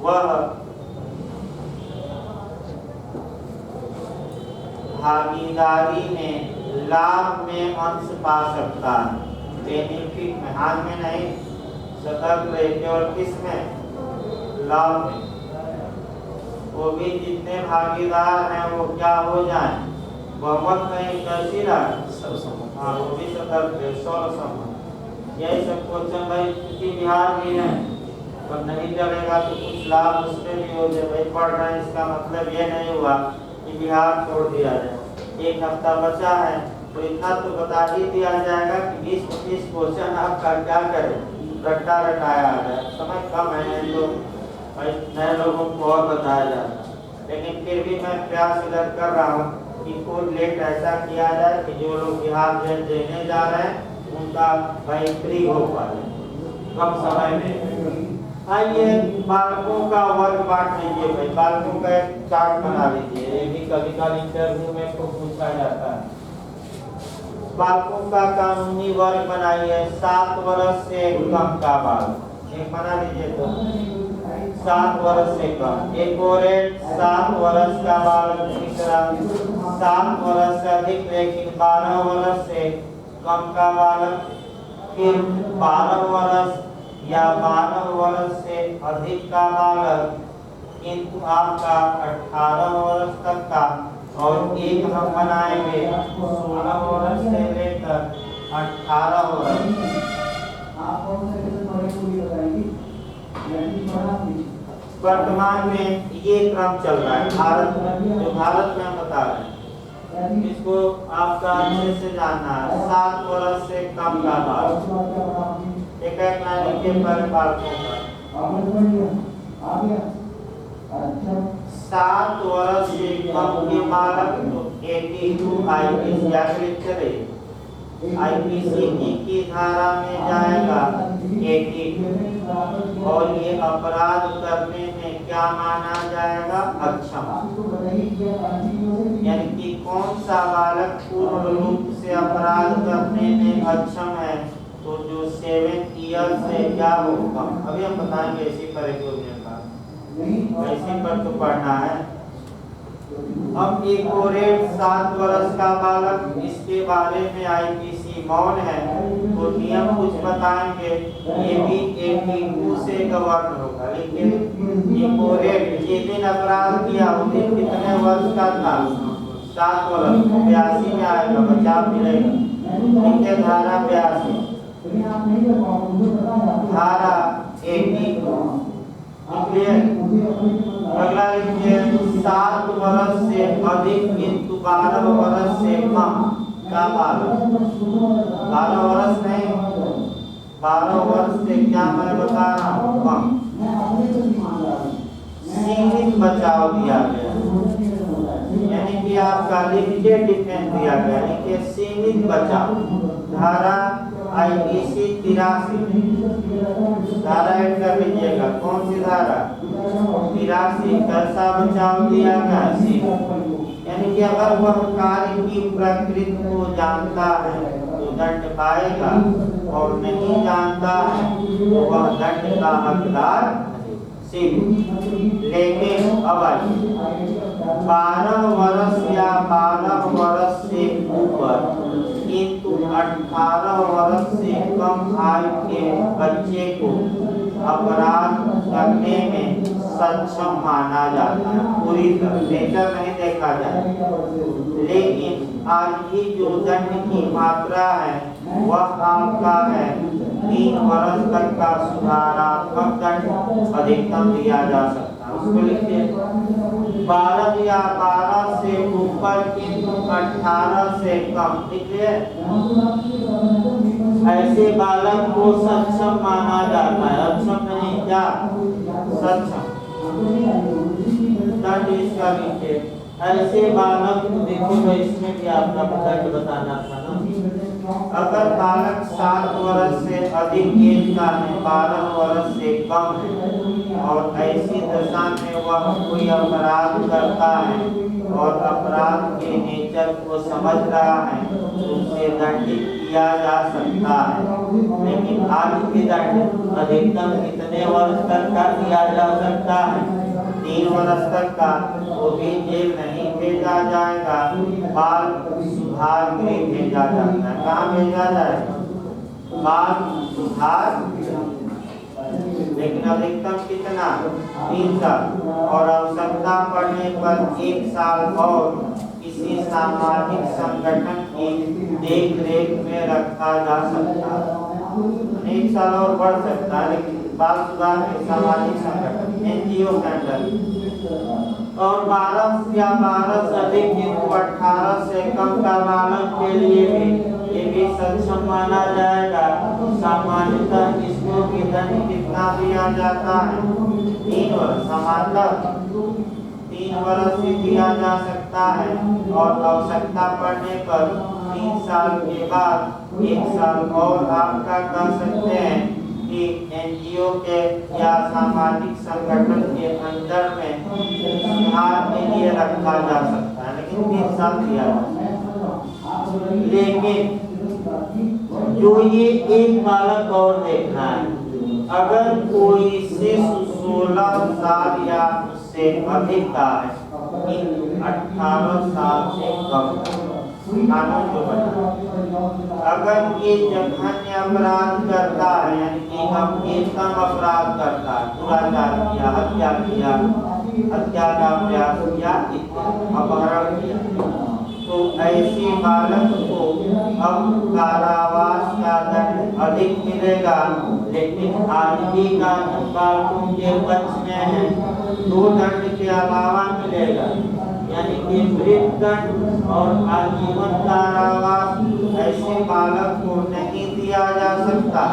वह भागीदारी में लाभ में अंश पा सकता है। बेनिफिट में, हाथ में नहीं, सतर्क रहे, केवल किस में? लाभ में। वो भी जितने भागीदार हैं वो क्या हो जाए? बहुमत नहीं, कैसी रहा? हाँ, वो भी सतर्क रहे, सर्वसम्मत। यही सब क्वेश्चन भाई क्योंकि बिहार में है, पर नहीं चलेगा तो कुछ लाभ उसमें भी हो जाए। भाई पढ़ रहे हैं, इसका मतलब ये नहीं हुआ कि बिहार छोड़ दिया जाए। एक हफ्ता बचा है तो इतना तो बता ही दिया जाएगा कि 20-25 क्वेश्चन आपका क्या करें, रट्टा रटाया आ जाए। समय कम है तो भाई नए लोगों को और बताया जाता, लेकिन फिर भी मैं प्रयास इधर कर रहा हूँ कि कोई लेट ऐसा किया जाए कि जो लोग बिहार जेल देने जा रहे हैं उनका भाई फ्री हो पाए कम समय में। आइए बालकों का वर्ग बांट लीजिए भाई, बालकों का एक चार्ट बना लीजिए, ये भी कभी कभी इंटरव्यू में को पूछा जाता है। बालकों का कानूनी वर्ग बनाइए, 7 वर्ष से कम का बालक, एक बना लीजिए तो 7 वर्ष से कम। एक और 7 वर्ष का बालक, तीसरा 7 वर्ष से अधिक लेकिन 12 वर्ष से कम का बालक, फिर 12 वर्ष या 12 वर्ष से अधिक का बालक किंतु आपका 18 वर्ष तक का और एक हम बनाएंगे 16 वर्ष से लेकर 18 वर्ष। वर्तमान में ये क्रम चल रहा है भारत में, जो भारत में हम बता रहे हैं इसको आपका अच्छे से जानना है। 7 वर्ष से कम का बालक एक के बालकों का 7 वर्ष से कम के बालक तो 82 आईपीसी की धारा में जाएगा 82 और ये अपराध करने में क्या माना जाएगा? अक्षम। यानी कि कौन सा बालक पूर्ण रूप से अपराध करने में अक्षम है? तो जो 7 ईयर से क्या होगा, अभी हम बताएंगे इसी पर एक इसी पर तो पढ़ना है। अब एक और 7 वर्ष का बालक, इसके बारे में आईपीसी मौन है तो नियम कुछ बताएंगे, ये भी 82 से गवर्न होगा। लेकिन एक और जिस दिन अपराध किया उस दिन कितने वर्ष का था? 7 वर्ष। 82 में आएगा, बचाव मिलेगा। ठीक है, धारा 82 धारा 82। अगला लिखिए 7 वर्ष से अधिक किंतु 12 वर्ष से कम का बालक। 12 वर्ष नहीं, 12 वर्ष से क्या मैं बता रहा हूँ कम, सीमित बचाव दिया गया। यानी कि आपका लिमिटेड डिफेंस दिया गया, यानी कि सीमित बचाव। धारा आईपीसी 83 धारा ऐड कर लीजिएगा। कौन सी धारा? 83। कैसा बचाव दिया गया? यानी कि अगर वह कार्य की प्रकृति को जानता है तो दंड पाएगा और नहीं जानता है तो वह दंड का हकदार नहीं। लेकिन अब 12 वर्ष या 12 वर्ष से ऊपर किंतु 18 वर्ष से कम आयु के बच्चे को अपराध करने में सक्षम माना जाता है। पूरी तरह नेचर नहीं देखा जाए, लेकिन आज की जो दंड की मात्रा है वह आपका है 3 वर्ष तक का सुधारात्मक दंड अधिकतम दिया जा सकता है। उसको लिखिए 12 या 12 से ऊपर किंतु 18 से कम। लिखिए ऐसे बालक को सक्षम माना जाता है। अक्षम नहीं, क्या? सक्षम। दंड इसका नीचे ऐसे बालक को देखिएगा, इसमें भी आपका बताना था ना। अगर बालक 7 वर्ष से अधिक एज का है, 12 वर्ष से कम है और ऐसी दशा में वह कोई अपराध करता है और अपराध के नेचर को समझ रहा है तो उसे दंडित किया जा सकता है। लेकिन आज भी दंड अधिकतम कितने वर्ष तक का दिया जा सकता है? 3 वर्ष तक का। वो भी जेल नहीं भेजा जाएगा, बाल सुधार गृह भेजा जाता है। कहाँ भेजा जाएगा? बाल सुधार। लेकिन अधिकतम कितना? 3 साल और आवश्यकता पड़ने पर 1 साल और किसी सामाजिक संगठन की देख रेख में रखा जा सकता है। 1 साल और बढ़ सकता है, लेकिन बाल सुधार सामाजिक संगठन एनजीओ के अंदर। और 12 या 12 से अधिक किंतु 18 से कम का बालक के लिए भी ये भी सक्षम माना जाएगा। सामान्यतः इसको भी दंड कितना दिया जाता है? 3 वर्ष। सामान्यतः 3 वर्ष से दिया जा सकता है और आवश्यकता पड़ने पर 3 साल के बाद 1 साल और आपका कह सकते हैं कि एनजीओ के या सामाजिक संगठन के अंदर में सुधार के लिए रखा जा सकता है, लेकिन 3 साल दिया जाता है। लेकिन जो ये एक बालक और देखना है, अगर कोई शिशु 16 साल या उससे अधिक का है किंतु 18 साल से कम, कानून जो बना, अगर ये जघन्य अपराध करता है, यानी कि हम एकदम अपराध करता है, दुराचार किया, हत्या किया, हत्या का प्रयास किया, अपहरण किया, तो ऐसे बालक को अब कारावास का दंड अधिक मिलेगा। लेकिन आज भी कानून बालकों के पक्ष में है, 2 दंड के अलावा मिलेगा, यानी कि मृत्युदंड और आजीवन कारावास ऐसे बालक को नहीं दिया जा सकता।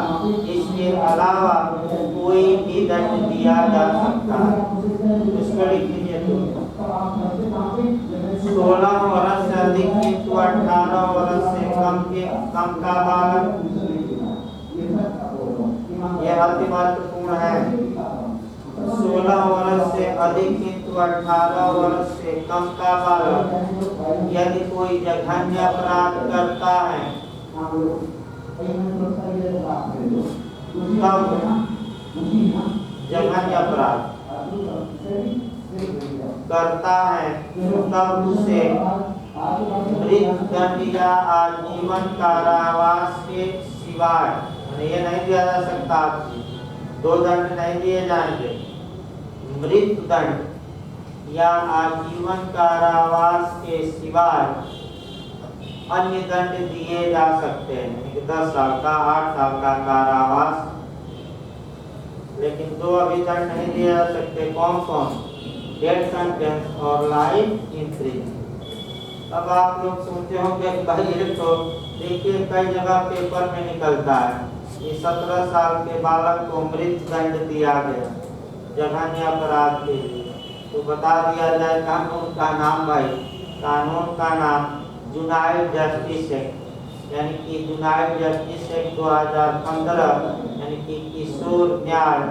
इसके अलावा कोई भी दंड दिया जा सकता है। इसको लिख लीजिए। 16 वर्ष से अधिक किंतु 18 वर्ष से कम का बालक, यह अति महत्वपूर्ण है। 16 वर्ष से अधिक किंतु 18 वर्ष से कम का बालक यदि कोई जघन्य अपराध करता है तब जघन्य अपराध करता है तब उसे मृत्युदंड या आजीवन कारावास के सिवाय, ये नहीं दिया जा सकता, 2 दंड नहीं दिए जाएंगे, मृत्युदंड या आजीवन कारावास के सिवाय अन्य दंड दिए जा सकते हैं। 10 साल का, 8 साल का कारावास, लेकिन 2 अभी दंड नहीं दिए जा सकते। कौन कौन? डेथ सेंटेंस और लाइफ इम्प्रिजनमेंट। अब आप लोग सोचते होंगे भाई ये तो देखिए कई जगह पेपर में निकलता है, ये 17 साल के बालक को मृत्युदंड दिया गया जघन्य अपराध के लिए, तो बता दिया जाए कानून का नाम। भाई कानून का नाम जुनाइड जस्टिस एक्ट, यानी कि जुनाइड जस्टिस एक्ट 2015, यानी कि किशोर न्याय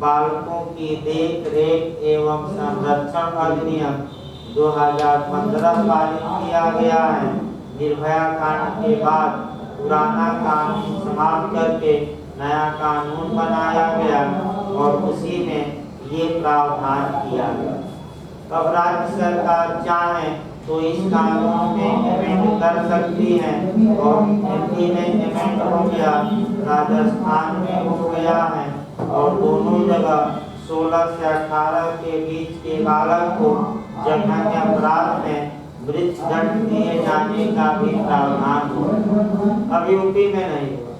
बालकों की देख रेख एवं संरक्षण अधिनियम 2015 पारित किया गया है। निर्भया कांड के बाद पुराना कानून समाप्त करके नया कानून बनाया गया और उसी में ये प्रावधान किया गया। अब राज्य सरकार चाहे तो इस कानून में अमेंड कर सकती है और दिल्ली में अमेंड हो गया, राजस्थान में हो गया है, और दोनों जगह 16 से 18 के बीच के बालक को जघन्य अपराध में मृत्युदंड दिए जाने का भी प्रावधान हो। अब यूपी में नहीं हुआ,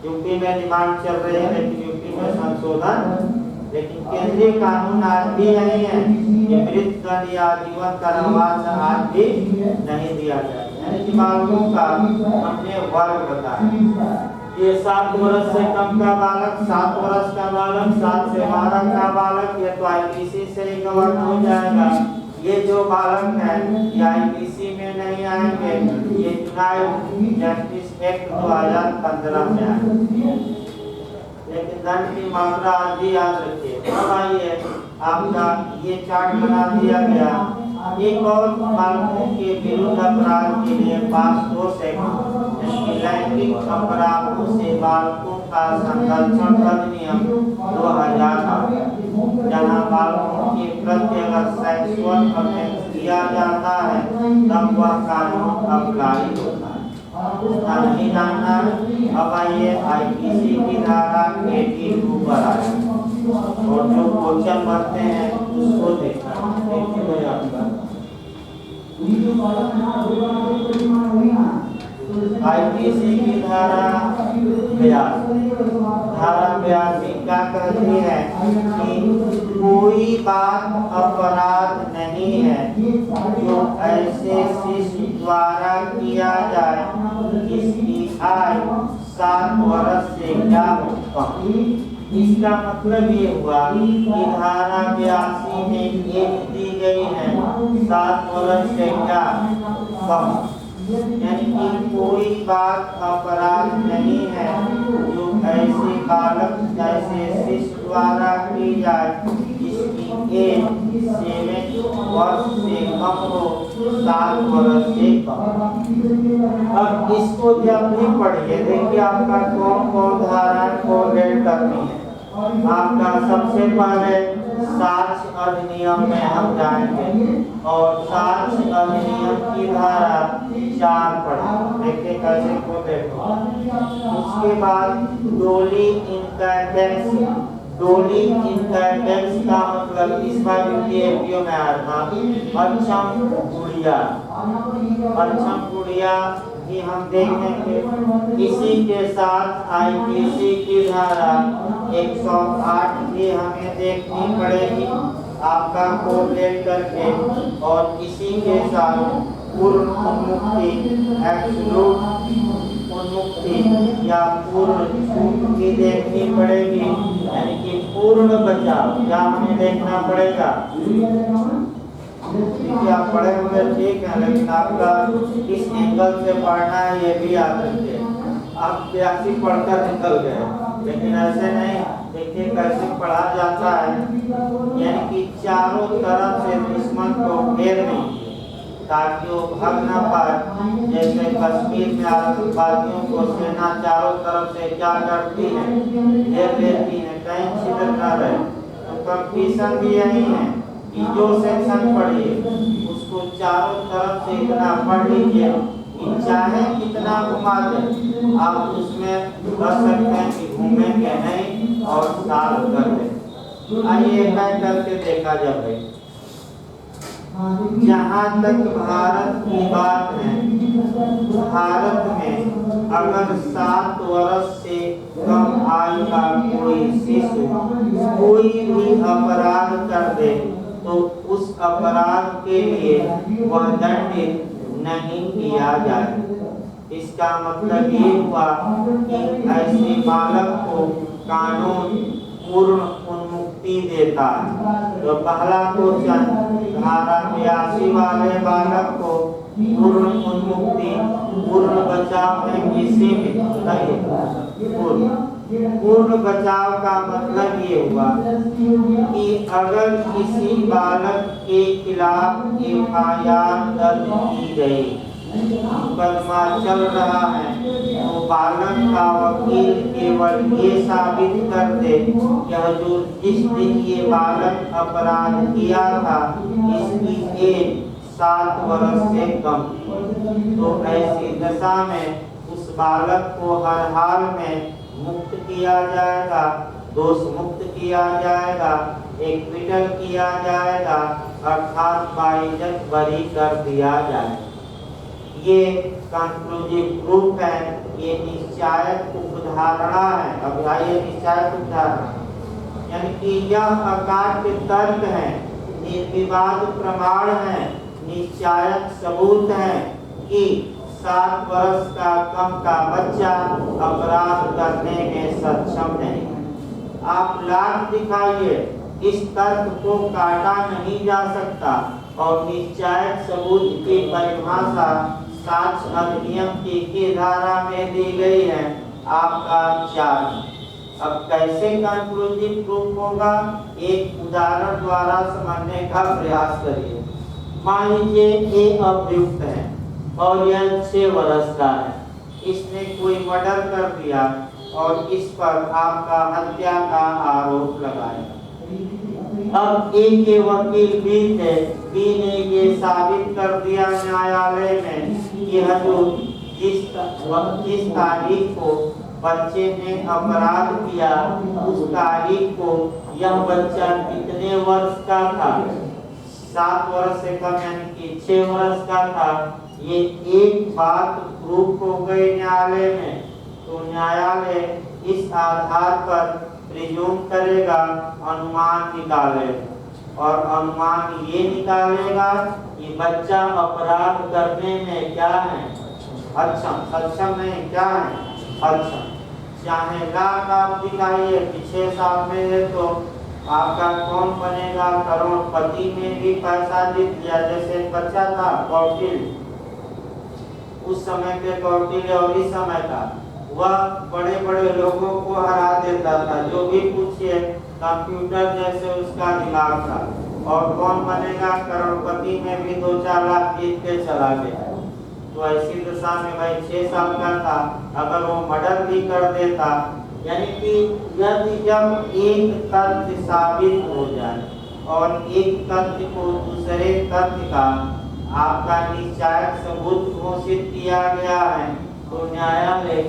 यूपी में डिमांड चल रही है, लेकिन यूपी में संशोधन, लेकिन केंद्रीय कानून आज भी नहीं है कि मृत्युदंड या आजीवन कारावास आज भी नहीं दिया जाए। यानी कि बालकों का हमने वर्ग बताया, ये 7 वर्ष से कम का बालक, 7 वर्ष का बालक, 7 से 12 का बालक, ये तो आईपीसी से ही कवर हो जाएगा। ये जो बालक है ये आईपीसी में नहीं आएंगे, ये जुनाइड जस्टिस एक्ट 2015 में आएंगे। लेकिन दंड की मात्रा आज भी याद रखिए। अब आइए, आपका ये चार्ट बना दिया गया। एक और बालकों के विरुद्ध अपराध के लिए पास 2 सेक्शन, लैंगिक अपराधों से बालकों का संरक्षण अधिनियम 2000, जहाँ बालकों के प्रति अगर सेक्सुअल ऑफेंस किया जाता है तब वह कानून अप्लाई होता है। नहीं जानना, अब आइए आईपीसी की धारा 82 पर आए और जो क्वेश्चन बनते हैं उसको देखना। देखिए आपका आईपीसी की धारा 82 क्या कहती है कि कोई बात अपराध नहीं है जो ऐसे शिशु द्वारा किया जाए जिसकी आयु 7 वर्ष से क्या कम। इसका मतलब ये हुआ कि धारा 82 में एक दी गई है 7 वर्ष से क्या कम, यानी कि कोई बात अपराध नहीं है जो ऐसे बालक ऐसे शिशु द्वारा की जाए जिसकी एज 7 वर्ष से कम हो, 7 वर्ष से कम। अब इसको जब भी पढ़िए, देखिए आपका कौन कौन धारा को रेड करनी है। आपका सबसे पहले साक्ष्य अधिनियम में हम जाएंगे और साक्ष्य अधिनियम की धारा 4 पढ़ेंगे। देखिए कैसे को देखो। उसके बाद डोली इनकैंडेंसी डोली इनका टैक्स का मतलब इस बार के एपीओ में आया था पंचम गुड़िया। पंचम गुड़िया की हम देखेंगे। इसी के साथ आईपीसी की धारा 108 भी हमें देखनी पड़ेगी आपका कोलेट करके, और इसी के साथ पूर्ण उन्मुक्ति, एब्सोल्यूट उन्मुक्ति या पूर्ण छूट भी देखनी पड़ेगी, यानी कि पूर्ण बचाव क्या हमें देखना पड़ेगा। आप पढ़े हुए ठीक है, लेकिन आपका किस एंगल से पढ़ना है ये भी याद रखिए। आप 82 पढ़कर निकल गए, लेकिन ऐसे नहीं। देखिए कैसे पढ़ा जाता है, यानी कि चारों तरफ से दुश्मन को घेर दीजिए ताकि वो भाग ना पाए। जैसे कश्मीर में आतंकवादियों को सेना चारों तरफ से क्या करती है, घेर लेती है, कहीं छितर न रहे। तो कंपटीशन भी यही है कि जो सेक्शन पढ़िए उसको चारों तरफ से इतना पढ़ लीजिए कि चाहे कितना घुमा दे आप उसमें कर सकते हैं कि घूमेंगे नहीं और साल कर दे। आइए एक करके देखा जाए। जहाँ तक भारत की बात है, भारत में अगर 7 वर्ष से कम आयु का कोई शिशु कोई भी अपराध कर दे तो उस अपराध के लिए वह दंडित नहीं किया जाए। इसका मतलब ये हुआ कि ऐसे बालक को कानून पूर्ण उन्मुक्ति देता है। तो पहला क्वेश्चन, धारा 82 वाले बालक को पूर्ण उन्मुक्ति, पूर्ण बचाव में किसी में पूर्ण बचाव का मतलब ये हुआ कि अगर किसी बालक के खिलाफ एफआईआर दर्ज की गई, मुकदमा चल रहा है, तो बालक का वकील केवल ये साबित कर दे कि हजूर जिस दिन ये बालक अपराध किया था इसकी एज 7 वर्ष से कम थी। तो ऐसी दशा में उस बालक को हर हाल में मुक्त किया जाएगा, दोष मुक्त किया जाएगा, एक्विटल किया जाएगा, अर्थात बाइज्जत बरी कर दिया जाएगा। ये कंक्लूसिव प्रूफ है, ये निश्चायक उपधारणा है। अब आइए निश्चायक उपधारणा, यानी कि यह अकाट्य तर्क है, निर्विवाद प्रमाण है, निश्चायक सबूत है कि 7 वर्ष का कम का बच्चा अपराध करने में सक्षम नहीं है। आप लाभ दिखाइए, इस तर्क को काटा नहीं जा सकता। और निश्चायक सबूत की परिभाषा साक्ष्य अधिनियम की धारा में दी गई है आपका 4। अब कैसे कंक्लूसिव प्रूफ होगा, एक उदाहरण द्वारा समझने का प्रयास करिए। मान लीजिए ये अभियुक्त है और यह 6 वर्ष का है, इसने कोई मर्डर कर दिया और इस पर आपका हत्या का आरोप लगाया। अब ए के वकील बी थे, बी ने ये साबित कर दिया न्यायालय में कि हजूर जिस तारीख को बच्चे ने अपराध किया उस तारीख को यह बच्चा कितने वर्ष का था, 7 वर्ष से कम यानी कि 6 वर्ष का था। ये एक बात प्रूफ हो गई न्यायालय में, तो न्यायालय इस आधार पर प्रिज्यूम करेगा, अनुमान निकालेगा और अनुमान ये निकालेगा कि बच्चा अपराध करने में क्या है, सक्षम नहीं, क्या है, अच्छा। चाहे लाख आप दिखाइए कि 6 साल में है तो आपका कौन बनेगा करोड़पति में भी पैसा जीत लिया। जैसे एक बच्चा था कौटिल्य, उस समय के कौटिल्य और इस समय का, वह बड़े बड़े लोगों को हरा देता था, जो भी पूछिए कंप्यूटर जैसे उसका दिमाग था। और कौन बनेगा करोड़पति में भी 2-4 लाख जीत के चला गया। तो ऐसी दशा में भाई 6 साल का था, अगर वो मर्डर भी कर देता, यानी कि यदि जब एक तथ्य साबित हो जाए और एक तथ्य को दूसरे तथ्य का आपका निश्चायक सबूत घोषित किया गया है, तो न्यायालय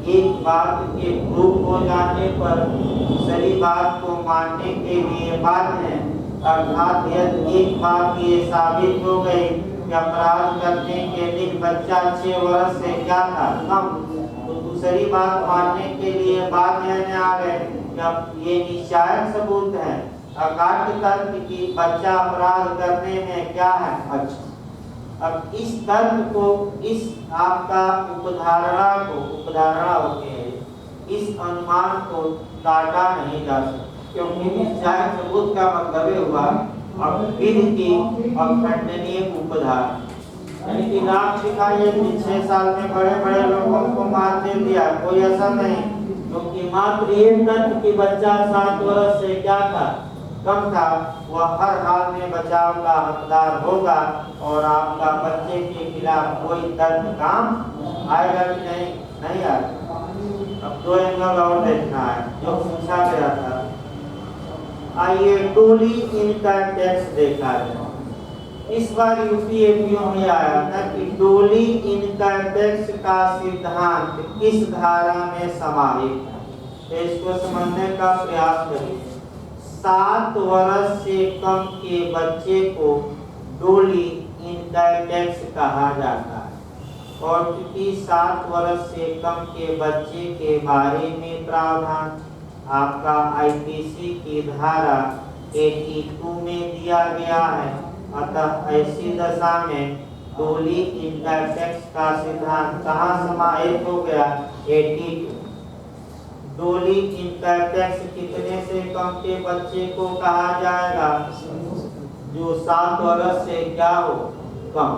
एक बात के प्रूफ हो जाने पर दूसरी बात को मानने के लिए बाध्य है। अर्थात यदि एक बात ये साबित हो गई कि अपराध करने के दिन बच्चा 6 वर्ष से क्या था कम, तो दूसरी बात मानने के लिए बाध्य न्यायालय। जब ये निश्चायक सबूत है अकाट्य तर्क की बच्चा अपराध करने में क्या है अच्छा। अब इस तर्क को, इस आपका उपधारणा होती है, इस अनुमान को काटा नहीं जा सकता, क्योंकि निश्चायक सबूत का मतलब हुआ विधि की अखंडनीय उपधारण। यानी कि राम सिखाइए 6 साल में बड़े बड़े लोगों को मार दे दिया, कोई ऐसा नहीं, क्योंकि मात्र एक तर्क की बच्चा 7 वर्ष से क्या था कम था, वह हर हाल में बचाव का हकदार होगा और आपका बच्चे के खिलाफ कोई तर्क काम आएगा कि नहीं, नहीं आएगा। अब 2 एंगल और देखना है जो पूछा गया था। आइए डोली इनका टेक्स्ट देखा है। इस बार यूपीएससी में आया था कि डोली इनका टेक्स्ट का सिद्धांत किस धारा में समाहित है, तो इसको समझने का प्रयास करिए। 7 वर्ष से कम के बच्चे को डोली इंटरटेक्स कहा जाता है और क्योंकि 7 वर्ष से कम के बच्चे के बारे में प्रावधान आपका आईपीसी की धारा 82 में दिया गया है, अतः ऐसी दशा में डोली इंटरटेक्स का सिद्धांत कहाँ समाहित हो गया 82। डोली इंटरटेक्स कितने से कम के बच्चे को कहा जाएगा, जो 7 वर्ष से क्या हो कम।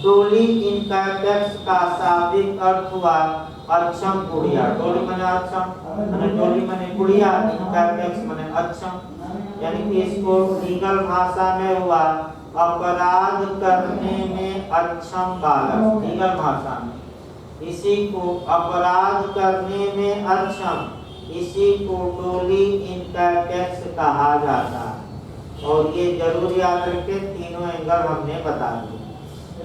डोली इंटरटेक्स का शाब्दिक अर्थ हुआ अक्षम गुड़िया। डोली माने अक्षम, डोली माने गुड़िया, इंटरटेक्स माने अक्षम, यानी कि इसको लीगल भाषा में हुआ अपराध करने में अक्षम बालक, लीगल भाषा में इसी को अपराध करने में अक्षम, इसी को डोली इंटरटेक्स कहा जाता है। और ये जरूर याद रखें, तीनों एंगल हमने बता दिए।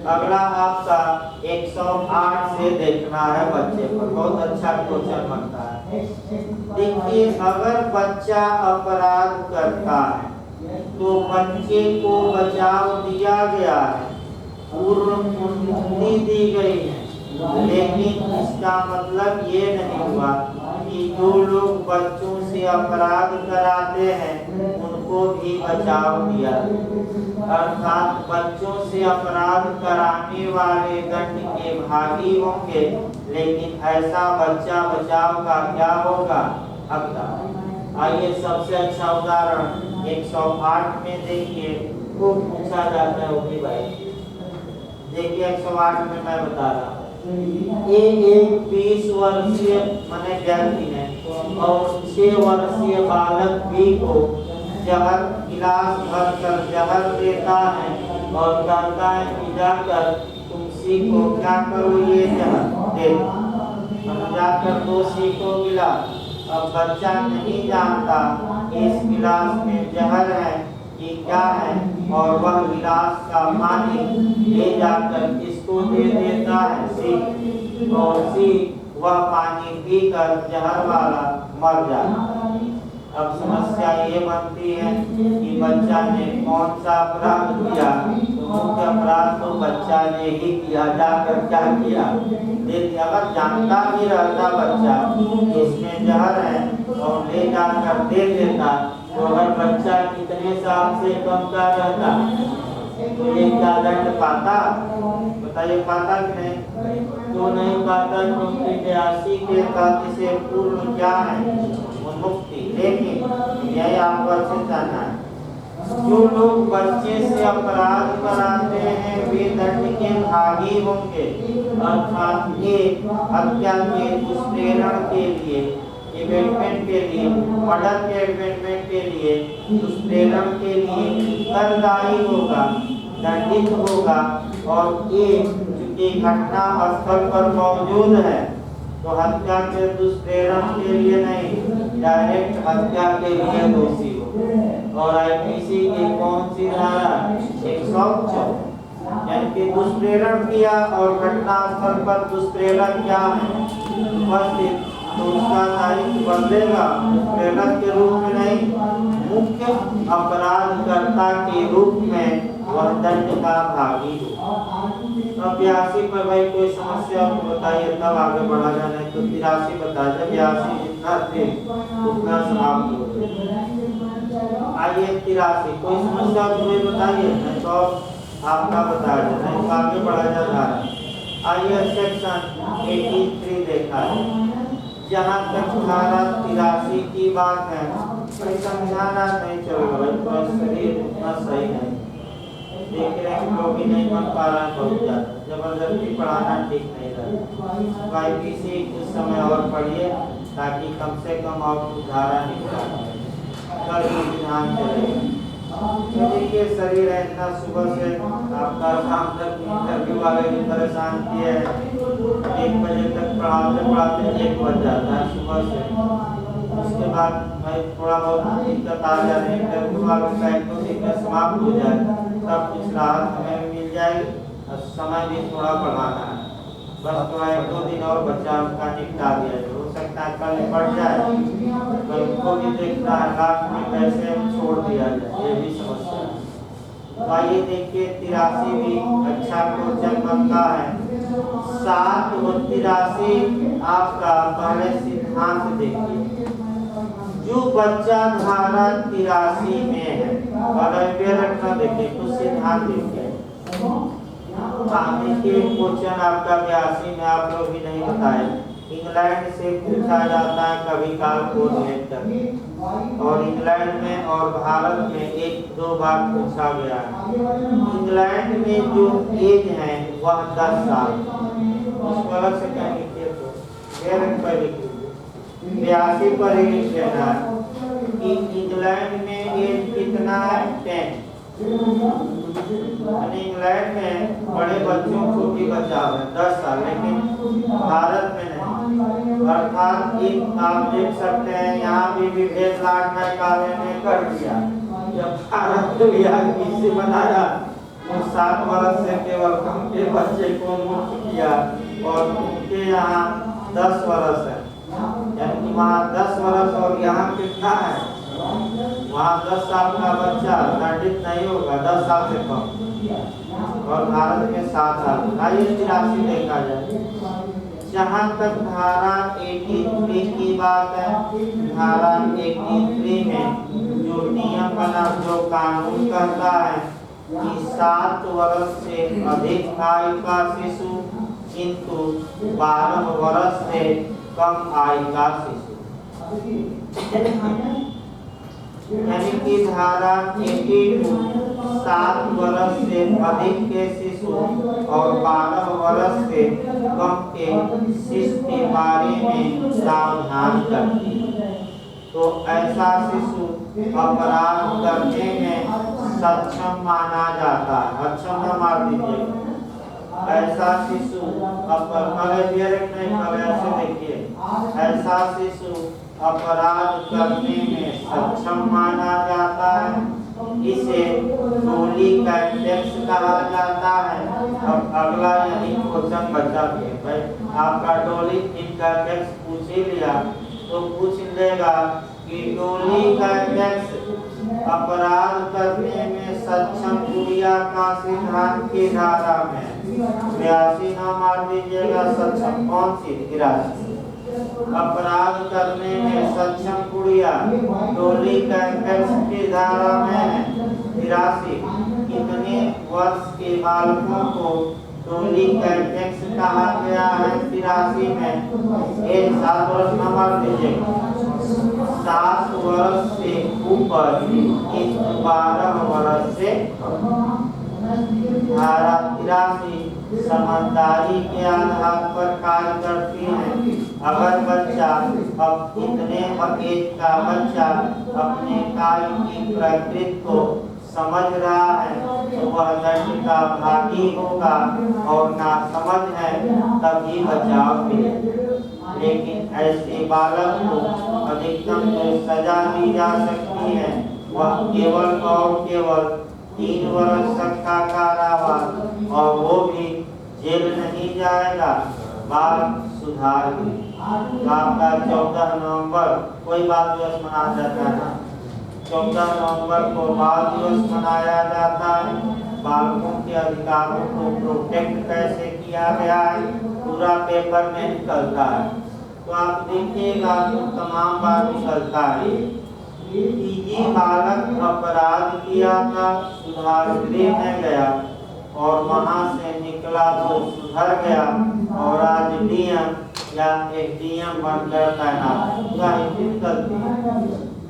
अगला आपका 108 से देखना है बच्चे पर, बहुत अच्छा क्वेश्चन बनता है। देखिए अगर बच्चा अपराध करता है तो बच्चे को बचाव दिया गया है, पूर्ण मुक्ति दी गई है, लेकिन इसका मतलब ये नहीं हुआ कि जो लोग बच्चों से अपराध कराते हैं उनको भी बचाव दिया। अर्थात बच्चों से अपराध कराने वाले दंड के भागी होंगे, लेकिन ऐसा बच्चा बचाव का क्या होगा हकदार। आइए सबसे अच्छा उदाहरण 108 में देखिए, वो पूछा जाता है ओके भाई। देखिए 108 में मैं बता रहा हूँ, एक 20 वर्षीय माने व्यक्ति है और 6 वर्षीय बालक बी को जहर गिलास भर कर जहर देता है और कहता है कि जाकर तुम सी को क्या करो ये जहर दे, जाकर दो सी को गिलास। अब बच्चा नहीं जानता कि इस गिलास में जहर है कि क्या है, और वह गिलास का पानी ले जाकर किसको दे देता है सी, और सी वह पानी पीकर जहर वाला मर जाता। अब समस्या ये बनती है कि बच्चा ने कौन सा अपराध किया, तो मुख्य अपराध तो बच्चा ने ही किया, जाकर क्या किया दे दिया। अगर जानता भी रहता बच्चा इसमें जहर है और ले जाकर दे देता, तो अगर बच्चा कितने साल से कम का रहता तो ये क्या दंड पाता, बताइए पाता कि नहीं, तो नहीं पाता, क्योंकि 82 के तहत से पूर्ण क्या है मुक्ति। लेकिन यही आपको अच्छे जानना है, जो लोग बच्चे से अपराध कराते हैं वे दंड के भागी होंगे। अर्थात एक हत्या के दुष्प्रेरण के लिए, इवेंटमेंट के लिए, मर्डर के इवेंटमेंट के लिए, दुष्प्रेरण के लिए करदायी होगा, दंडित होगा। और एक चूंकि घटना स्थल पर मौजूद है तो हत्या के दुष्प्रेरण के लिए नहीं, डायरेक्ट हत्या के लिए दोषी हो। और आईपीसी की कौन सी धारा 104, यानी कि दुष्प्रेरण किया और घटना स्थल पर दुष्प्रेरण क्या है उपस्थित तो उसका दायित्व बदलेगा, प्रेरक के रूप में नहीं, मुख्य अपराधकर्ता के रूप में वह दंड का भागी हो। अब 82 पर भाई कोई समस्या तो बताइए, तब आगे बढ़ा जाना है। तो 83 बता, जब 82 जितना थे उतना समाप्त हो गए। आइए 83 कोई समस्या तो नहीं बताइए, नहीं तो आपका बता देना, नहीं तो आगे बढ़ा जा रहा है। आइए सेक्शन 83 देखा है, जहाँ तक धारा 83 की बात है, कोई समझाना नहीं चलेगा, तो शरीर उतना सही नहीं, देख रहे हैं लोग भी नहीं बन पा रहा है, बहुत ज़्यादा जबरदस्ती पढ़ाना ठीक नहीं रहता। भाई किसी कुछ समय और पढ़िए ताकि कम से कम और कुछ धारा निकल कल ध्यान चलेगा। देखिए शरीर है इतना, सुबह से आपका शाम तक इंटरव्यू वाले भी परेशान किए हैं, 1 बजे तक पढ़ाते पढ़ाते 1 बज जाता है सुबह से। उसके बाद भाई थोड़ा बहुत दिक्कत आ जाए, इंटरव्यू वाले का 1-2 दिन में समाप्त हो जाए, तब कुछ राहत हमें मिल जाएगी और समय भी थोड़ा बढ़ाना है। बस थोड़ा 1-2 दिन और बच्चा उनका निपटा दिया जाए, हो सकता है कल निपट जाए, तो उनको भी देखना है लास्ट में कैसे छोड़ दिया जाए, ये भी समस्या है। तो आइए देखिए 83 भी अच्छा क्वेश्चन बनता है। 7 व 83 आपका पहले सिद्धांत देखिए, जो बच्चा धारा 83 में है, और रखना देखिए कुछ सिद्धांत देखिए। देखिए क्वेश्चन आपका 82 में आप लोग भी नहीं बताए, इंग्लैंड से पूछा जाता है कभी काल को लेकर, और इंग्लैंड में और भारत में 1-2 बार पूछा गया है। इंग्लैंड में जो एज है वह 10 साल, उसको अलग से क्या लिखिए, तो 82 पर ही लिख देना है कि इंग्लैंड में एज कितना है, 10। इंग्लैंड में बड़े बच्चों छोटी बच्चा है 10 साल, लेकिन भारत में नहीं। अर्थात एक आप देख सकते हैं यहाँ भी विभेद लॉर्ड मैकाले ने कर दिया, जब भारत किसी बनाया तो 7 वर्ष से केवल कम के बच्चे को मुक्त किया, और उनके यहाँ 10 वर्ष है, यानी कि वहाँ 10 वर्ष और यहाँ कितना है, वहाँ 10 साल का बच्चा दंडित नहीं होगा, 10 साल से कम, और भारत में 7 साल। आइए 83 देखा जाए, जहाँ तक धारा 83 की बात है, धारा 83 में जो नियम बना, जो कानून कहता है कि 7 वर्ष से अधिक आयु का शिशु, किंतु 12 वर्ष से कम आयु का शिशु, यानी कि धारा 82 7 वर्ष से अधिक के शिशु और 12 वर्ष से कम के शिशु के बारे में सावधान करती है। तो ऐसा शिशु अपराध करने में सक्षम माना जाता है, अक्षम न मार दीजिए। ऐसा शिशु ऐसे देखिए, ऐसा शिशु अपराध करने में सक्षम माना जाता है, इसे डोली कैंडेक्स कहा जाता है। अब अगला यही क्वेश्चन बचा है भाई, आपका डोली कैंडेक्स पूछ ही लिया तो पूछ लेगा कि डोली कैंडेक्स अपराध करने में सक्षम गुड़िया का सिद्धांत की धारा में 82 ना मार दीजिएगा, सक्षम कौन सी 83 अपराध करने में सक्षम गुड़िया डोली कैंडेक्स की धारा में 83 कितने वर्ष के बालकों को डोली कैंडेक्स कहा गया है 83 में, एक 7 वर्ष न मार दीजिएगा, 7 वर्ष से ऊपर 12 वर्ष से धारा 83 समझदारी के आधार पर कार्य करती है। अगर बच्चा अब इतने एज का बच्चा अपने कार्य की प्रकृति को समझ रहा है तो वह दंड का भागी होगा, और ना समझ है तभी बचाव मिलेगा। लेकिन ऐसे बालक को अधिकतम जो सजा दी जा सकती है वह केवल और केवल 3 वर्ष तक का कारावास, और वो भी जेल नहीं जाएगा, बाल सुधार गृह। तो आपका 14 नवंबर कोई बाल दिवस मनाया जाता है ना, 14 नवंबर को बाल दिवस मनाया जाता है। बालकों के अधिकारों को प्रोटेक्ट कैसे किया गया है पूरा पेपर में निकलता है। तो आप देखिएगा तो तमाम बार निकलता है कि ये बालक अपराध किया था, सुधार गृह में गया और वहां से निकला तो सुधर गया और आज डीएम या एसडीएम बनकर तैनात। पूरा हिंदी निकलती है,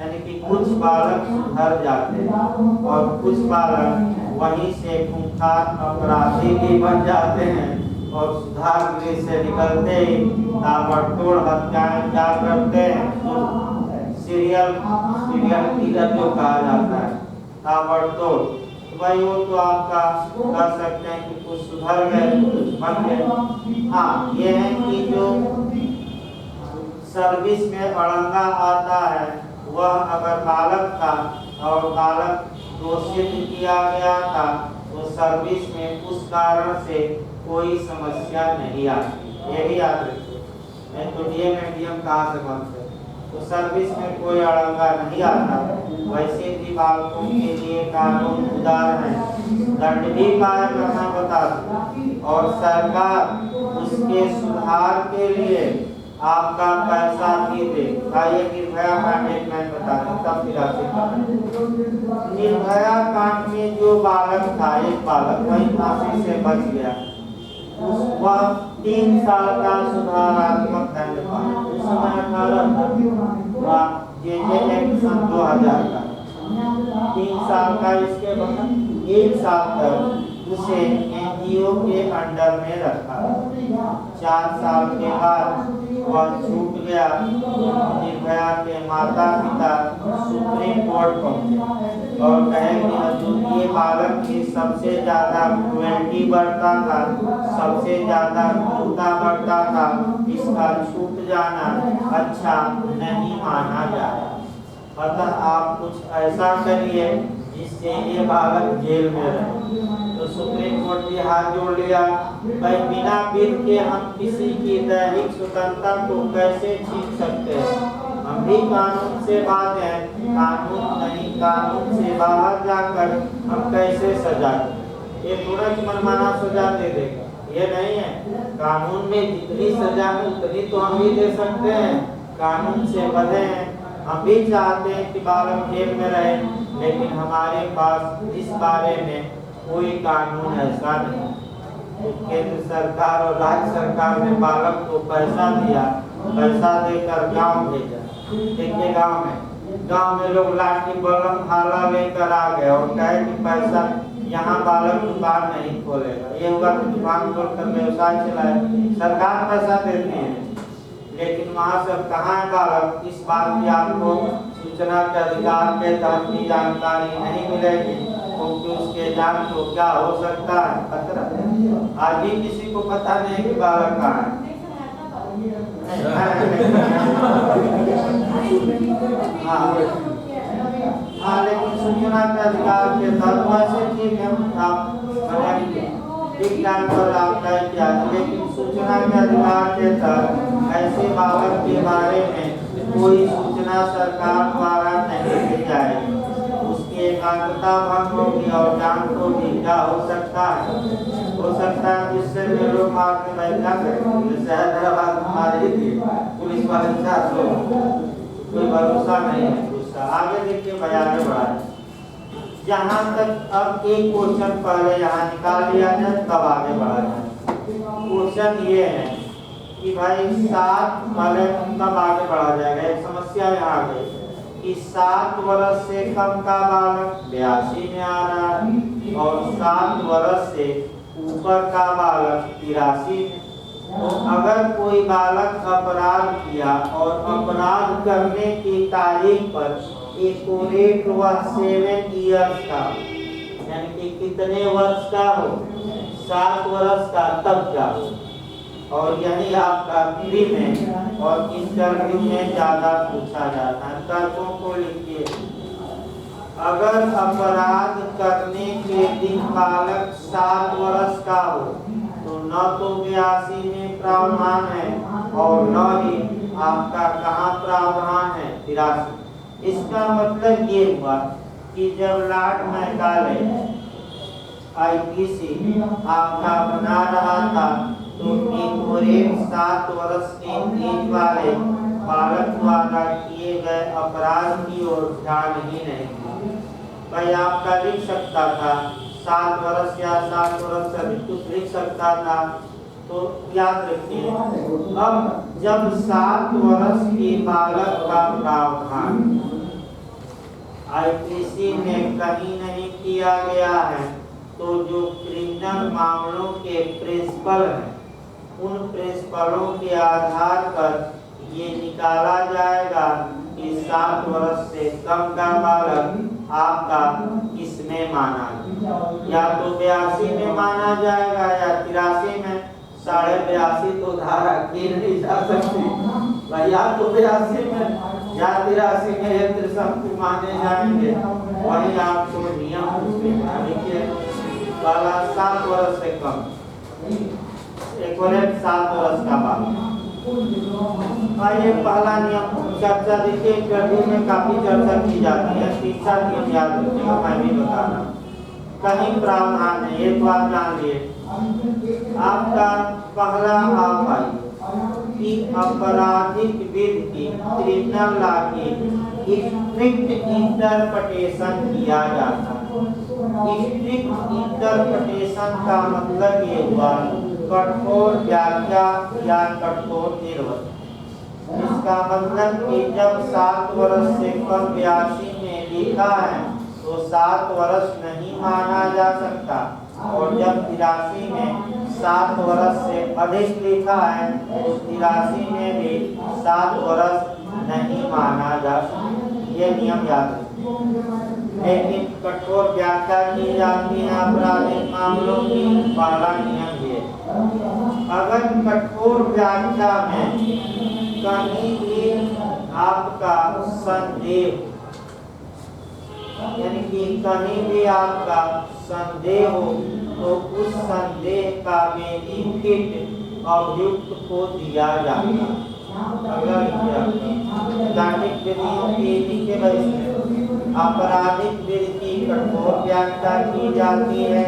यानी कि कुछ बालक सुधर जाते हैं और कुछ बालक वहीं से खूंखार अपराधी भी बन जाते हैं और सुधार गृह से निकलते ही ताबड़तोड़ हत्याएं क्या करते हैं, सीरियल किलर जो कहा जाता है, ताबड़तोड़। भाई वो तो आपका कर सकते हैं कि कुछ सुधर गए कुछ बन गए। हाँ, ये है कि जो सर्विस में अड़ंगा आता है वह अगर बालक था और बालक दोषित किया गया था तो सर्विस में उस कारण से कोई समस्या नहीं आती, यही याद रखिए। नहीं तो डीएम एडीएम कहाँ से बनते, तो सर्विस में कोई अड़ंगा नहीं आता। वैसे भी बालकों के लिए कानून उदार है, दंड भी कायम करना बता और सरकार उसके सुधार के लिए आपका पैसा भी दे। आइए निर्भया कांड एक मैं बता दूं तब फिर आपसे। निर्भया कांड में जो बालक था, एक बालक वही फांसी से बच गया, वह 3 साल का सुधारात्मक दंड पाया। उस समय 18 था, ये एक्ट सन 2000 का। 3 साल का, इसके बाद 1 साल तक उसे एनजीओ के अंडर में रखा। 4 साल के बाद वह छूट गया। निर्भया के माता पिता सुप्रीम कोर्ट पहुंचे और कहे कि हजूर ये बालक की सबसे ज्यादा क्रूएल्टी बढ़ता था, सबसे ज्यादा क्रूरता बढ़ता था, इसका छूट जाना अच्छा नहीं माना जाए। अतः आप कुछ ऐसा करिए जिससे ये बालक जेल में रहे। तो सुप्रीम कोर्ट ने हाथ जोड़ लिया, भाई बिना बिल के हम किसी की दैहिक स्वतंत्रता को कैसे छीन सकते हैं। हम भी कानून से बात है, कानून नहीं, कानून से बाहर जाकर हम कैसे सजा, ये थोड़ा कि मनमाना सजा दे देगा, ये नहीं है। कानून में जितनी सजा है उतनी तो हम भी दे सकते हैं, कानून से बंधे हैं। हम भी चाहते हैं कि बालक जेल में रहे, लेकिन हमारे पास इस बारे में कोई कानून ऐसा नहीं। तो केंद्र सरकार और राज्य सरकार ने बालक को पैसा दिया, पैसा देकर गांव भेजा। देखिए गांव में लोग लाठी बलम भाला लेकर आ गए और कहे कि पैसा यहाँ बालक दुकान नहीं खोलेगा, ये होगा कि दुकान खोलकर व्यवसाय चलाए। सरकार पैसा देती है, लेकिन वहाँ सब कहाँ है बालक, इस बात की आपको सूचना के अधिकार के तहत की जानकारी नहीं मिलेगी, क्योंकि उसके जान को क्या हो सकता है खतरा। आज भी किसी को पता नहीं कि बालक कहाँ है। हाँ, लेकिन सूचना के अधिकार के तहत वैसे ठीक है, जानकर आपका इतिहास, लेकिन सूचना के अधिकार के तहत ऐसे बालक के बारे में कोई सूचना सरकार द्वारा नहीं दी जाएगी। उसकी एकाग्रता भंग होगी और जान को भी क्या हो सकता है जिससे वे लोग मारने बैठा करें। जैसे हैदराबाद मारी थी पुलिस वाले साथ लोग, कोई भरोसा नहीं है उसका। आगे देखिए भाई, आगे बढ़ा, जहाँ तक अब एक क्वेश्चन पहले यहाँ निकाल लिया जाए तब आगे बढ़ा जाए। क्वेश्चन ये है कि भाई 7 पहले तब आगे बढ़ा जाएगा। एक समस्या यहाँ आ गई कि 7 वर्ष से कम का बालक 82 में आ रहा है और 7 वर्ष से ऊपर का बालक 83 में। तो अगर कोई बालक अपराध किया और अपराध करने की तारीख पर एक्यूरेट वह 7 इयर्स का, यानी कि कितने वर्ष का हो, 7 वर्ष का, तब क्या हो। और यही आपका प्री में और इंटरव्यू में ज्यादा पूछा जाता है। तर्कों को लिखिए। अगर अपराध करने के दिन बालक 7 वर्ष का हो तो न तो 82 में प्रावधान है और न ही आपका कहाँ प्रावधान है 83। इसका मतलब ये हुआ कि जब लॉर्ड मैकाले आईपीसी आपका बना रहा था तो एक 7 वर्ष के एज वाले बालक द्वारा किए गए अपराध की ओर ध्यान ही नहीं दिया। भाई आपका लिख सकता था 7 वर्ष या 7 वर्ष से अधिक कुछ लिख सकता था। तो याद रखिए, अब जब 7 वर्ष के बालक का प्रावधान आईपीसी में कहीं नहीं किया गया है तो जो क्रिमिनल मामलों के प्रिंसिपल हैं उन प्रिंसिपलों के आधार पर ये निकाला जाएगा कि 7 वर्ष से कम का बालक आपका किसमें माना या तो 82 में माना जाएगा या 83 में। 82.5 तो धारा की नहीं जा सकती, या तो 82 में या 83 में एक त्रिशंकु माने जाएंगे। वही आपको नियम देखिए वाला 7 वर्ष से कम, एक 7 वर्ष का बालक। ये पहला नियम चर्चा देखिए इंटरव्यू में काफी चर्चा की जाती है। तीसरा नियम याद रखिएगा, मैं भी बता रहा हूँ। कहीं प्रावधान है, एक बात जान लिए, आपका पहला आप आइए कि आपराधिक विधि की क्रिमिनल लॉ की स्ट्रिक्ट इंटरप्रिटेशन किया जाता है। स्ट्रिक्ट इंटरप्रिटेशन का मतलब ये हुआ कठोर व्याख्या या कठोर निर्वचन। इसका मतलब कि जब 7 वर्ष से कम 82 में लिखा है तो 7 वर्ष नहीं माना जा सकता, और जब 83 में 7 वर्ष से अधिक लिखा है तो 83 में भी 7 वर्ष नहीं माना जा सकता। ये नियम याद रखिए। लेकिन कठोर व्याख्या की जाती है आपराधिक मामलों की, पहला नियम ये, अगर कठोर व्याख्या में कहीं भी आपका संदेह, यानी कि कहीं भी आपका संदेह हो तो उस संदेह का बेनिफिट अभियुक्त को दिया जाता है। अगला दंडिक विधियों की आपराधिक विधि की कठोर व्याख्या की जाती है।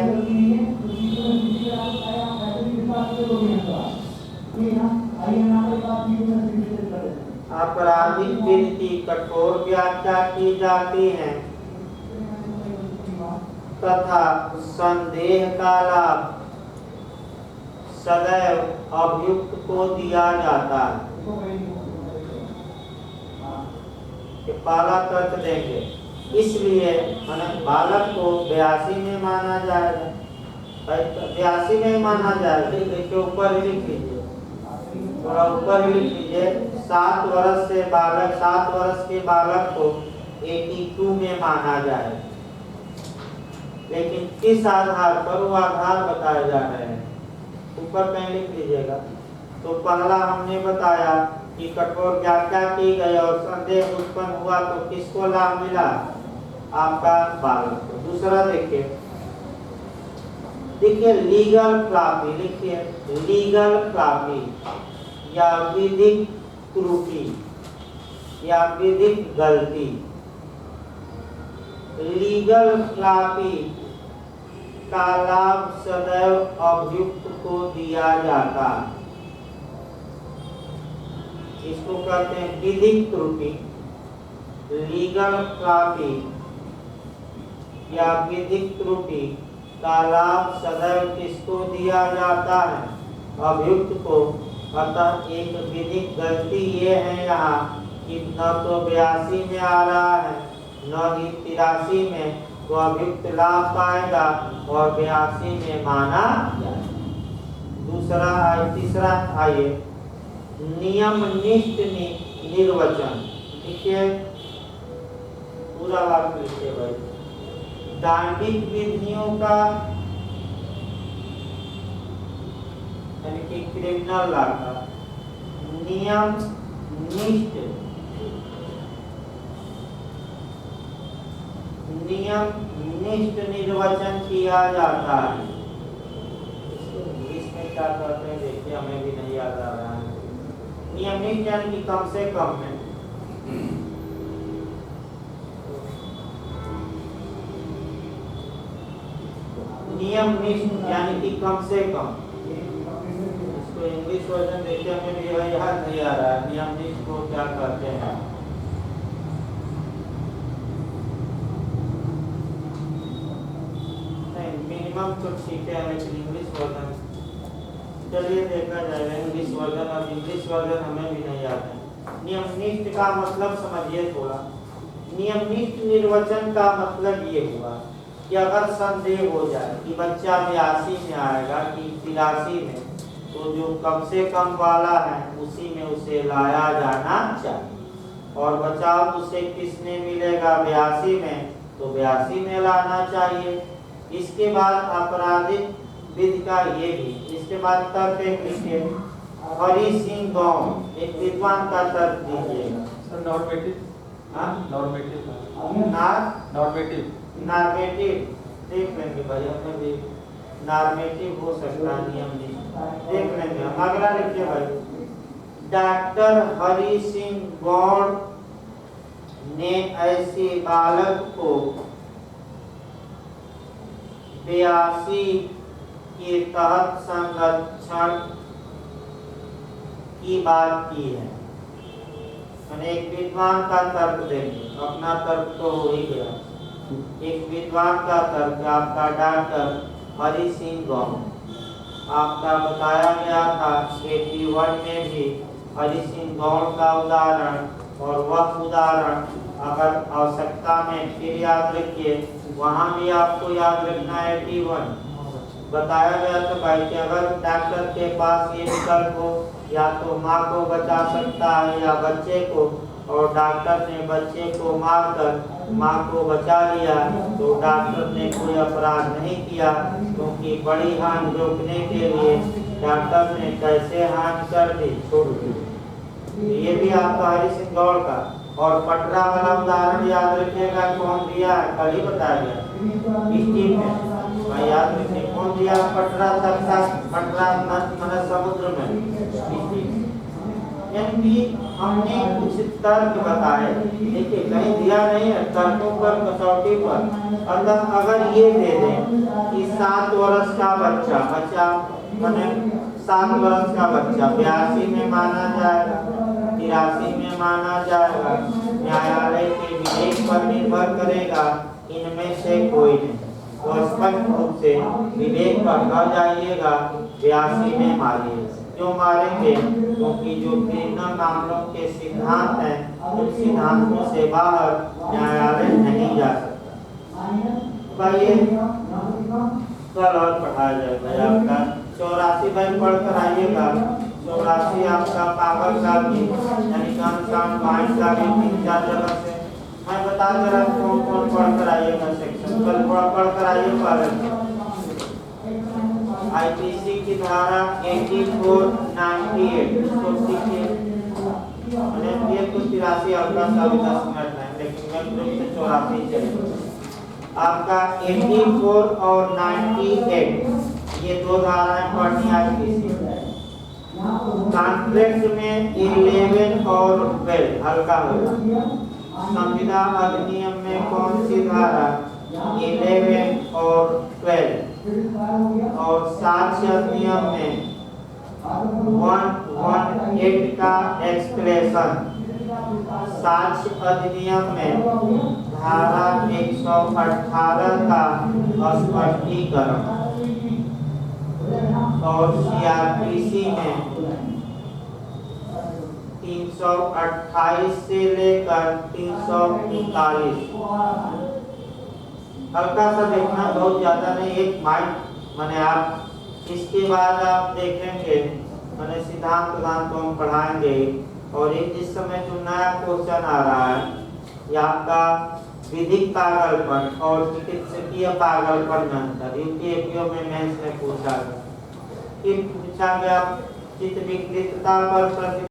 आपराधिक विधि की कठोर व्याख्या की जाती है तथा संदेह का लाभ सदैव अभियुक्त को दिया जाता है। पहला तर्क देंगे, इसलिए बालक को 82 में माना जाएगा। 82 में माना जाएगा, देखिए ऊपर ही लिख लीजिए, थोड़ा ऊपर ही लिख लीजिए। 7 वर्ष से बालक, 7 वर्ष के बालक को 82 में माना जाए। लेकिन किस आधार पर, वो आधार बताए जा रहे हैं, ऊपर कहीं लिख लीजिएगा। तो पहला हमने बताया कि कठोर व्याख्या की गई और संदेह उत्पन्न हुआ तो किसको लाभ मिला, आपका बालक को। दूसरा देखिए लीगल फ्लॉपी, लिखिए लीगल फ्लॉपी या विधिक त्रुटि या विधिक गलती। लीगल फ्लॉपी का लाभ सदैव अभियुक्त को दिया जाता, इसको कहते हैं विधिक त्रुटि। लीगल फ्लॉपी या विधिक त्रुटि का लाभ सदैव किसको दिया जाता है, अभियुक्त को। अतः एक विधिक गलती ये है यहाँ कि न तो 82 में आ रहा है न ही 83 में, तो अभियुक्त लाभ पाएगा और 82 में माना दूसरा। तीसरा आइए नियमनिष्ठ निर्वचन, देखिए पूरा वाक्य लिखिए भाई। दांडिक विधियों का यानी कि क्रिमिनल लॉ का नियमनिष्ठ निर्वचन किया जाता है। इसको इंग्लिश में क्या कहते हैं देखिए, हमें भी नहीं याद आ रहा है। नियमनिष्ठ यानी कि कम से कम है। नियमनिष्ठ यानी कि कम से कम। इसको इंग्लिश वर्जन देखिए, हमें भी यह याद नहीं आ रहा है नियमनिष्ठ को क्या कहते हैं। मिनिमम तो ठीक है, लेकिन इंग्लिश वर्जन चलिए देखा जाएगा। इंग्लिश वर्जन, अब इंग्लिश वर्जन हमें भी नहीं याद है। नियमनिष्ठ का मतलब समझिए थोड़ा। नियमनिष्ठ निर्वचन का मतलब ये हुआ कि अगर संदेह हो जाए कि बच्चा 82 में आएगा कि 83 में, तो जो कम से कम वाला है उसी में उसे लाया जाना चाहिए। और बच्चा उसे किसने मिलेगा 82 में, तो 82 में लाना चाहिए। इसके बाद आपराधिक विधि का ये भी, इसके बाद तर्क लिखिए। हरि सिंह गाँव एक विद्वान का तर्क दीजिएगा। सर नॉर्मेटिव, नॉर्मेटिव, नॉर्मेटिव देख लेंगे भाई, हमें भी नॉर्मेटिव हो सकता है, नियम नहीं देख लेंगे हम। अगला लिखिए भाई। डॉक्टर हरि सिंह गौड़ ने ऐसे बालक को 82 के तहत संरक्षण की बात की है। मैंने एक विद्वान का तर्क देंगे, अपना तर्क तो हो ही गया। एक विद्वान का तर्क, आपका डॉक्टर हरि सिंह गौड़, आपका बताया गया था 81 में भी हरि सिंह गौड़ का उदाहरण, और वह उदाहरण अगर आवश्यकता में फिर याद रखिए, वहाँ भी आपको याद रखना है 81 बताया गया था भाई कि अगर डॉक्टर के पास ये विकल्प हो, या तो माँ को बचा सकता है या बच्चे को, और डॉक्टर ने बच्चे को मारकर माँ को बचा लिया, तो डॉक्टर ने कोई अपराध नहीं किया, क्योंकि बड़ी हानि रोकने के लिए डॉक्टर ने कैसे हानि कर दी, छोड़ दी। ये भी आपका हरि सिंह गौड़ का। और पटरा वाला उदाहरण याद रखिएगा, कौन दिया है, कल ही बताया गया स्टीम में भाई, याद रखिए कौन दिया। पटरा तक पटरा मन समुद्र में स्टीम। यानी हमने कुछ तर्क बताए, देखिए कहीं दिया नहीं है, तर्कों पर कसौटी पर। अगर ये दे दें कि 7 वर्ष का बच्चा मैंने 7 वर्ष का बच्चा 82 में माना जाएगा, 83 में माना जाएगा, न्यायालय के विवेक पर निर्भर करेगा, इनमें से कोई नहीं। तो स्पष्ट रूप से विवेक पर न जाइएगा, 82 में मारिएगा। क्यों मारेंगे? क्योंकि जो क्रिमिनल मामलों के सिद्धांत हैं, उन सिद्धांतों से बाहर न्यायालय नहीं जा सकता। भाई कल और पढ़ाया जाएगा आपका 84 भाई पढ़ कर आइएगा। 84 आपका पावर का भी, यानी कान पॉइंट का भी 3-4 जगह से मैं बता दे रहा हूँ कौन कौन पढ़ कर आइएगा सेक्शन। कल पढ़ कर आइए। आईपीसी की धारा 8498 इसको सीखिए। ये तो 83 आपका सभी 10 मिनट है, लेकिन मैं ग्रुप से 84 चलेगा। आपका 84 और 98 ये 2 धाराएं पढ़नी आईपीसी। कॉन्ट्रैक्ट में 11 और 12 हल्का होगा। संविदा अधिनियम में कौन सी धारा 11 और 12, और साक्ष्य अधिनियम में 118 का एक्सप्रेशन, साक्ष्य अधिनियम में धारा 118 का स्पष्टीकरण, और सीआरपीसी में 328 से लेकर 339। हल्का सा देखना, बहुत ज्यादा नहीं, एक माइंड मैंने आप। इसके बाद आप देखेंगे मैंने सिद्धांत तो हम पढ़ाएंगे। और एक इस समय जो नया क्वेश्चन आ रहा है, यह आपका विधिक पागलपन और चिकित्सकीय पागलपन में अंतर, यूपीएससी में मेंस में पूछा गया। पूछा गया चित्त विकृतता पर